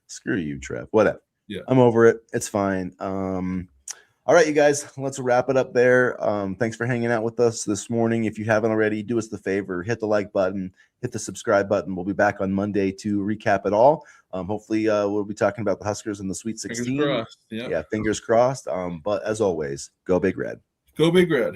screw you, Trev. Whatever. Yeah, I'm over it. It's fine. All right, you guys, let's wrap it up there. Thanks for hanging out with us this morning. If you haven't already, do us the favor, hit the like button, hit the subscribe button. We'll be back on Monday to recap it all. Hopefully, we'll be talking about the Huskers in the Sweet 16. Fingers crossed. Yeah, fingers crossed. But as always, go Big Red. Go Big Red.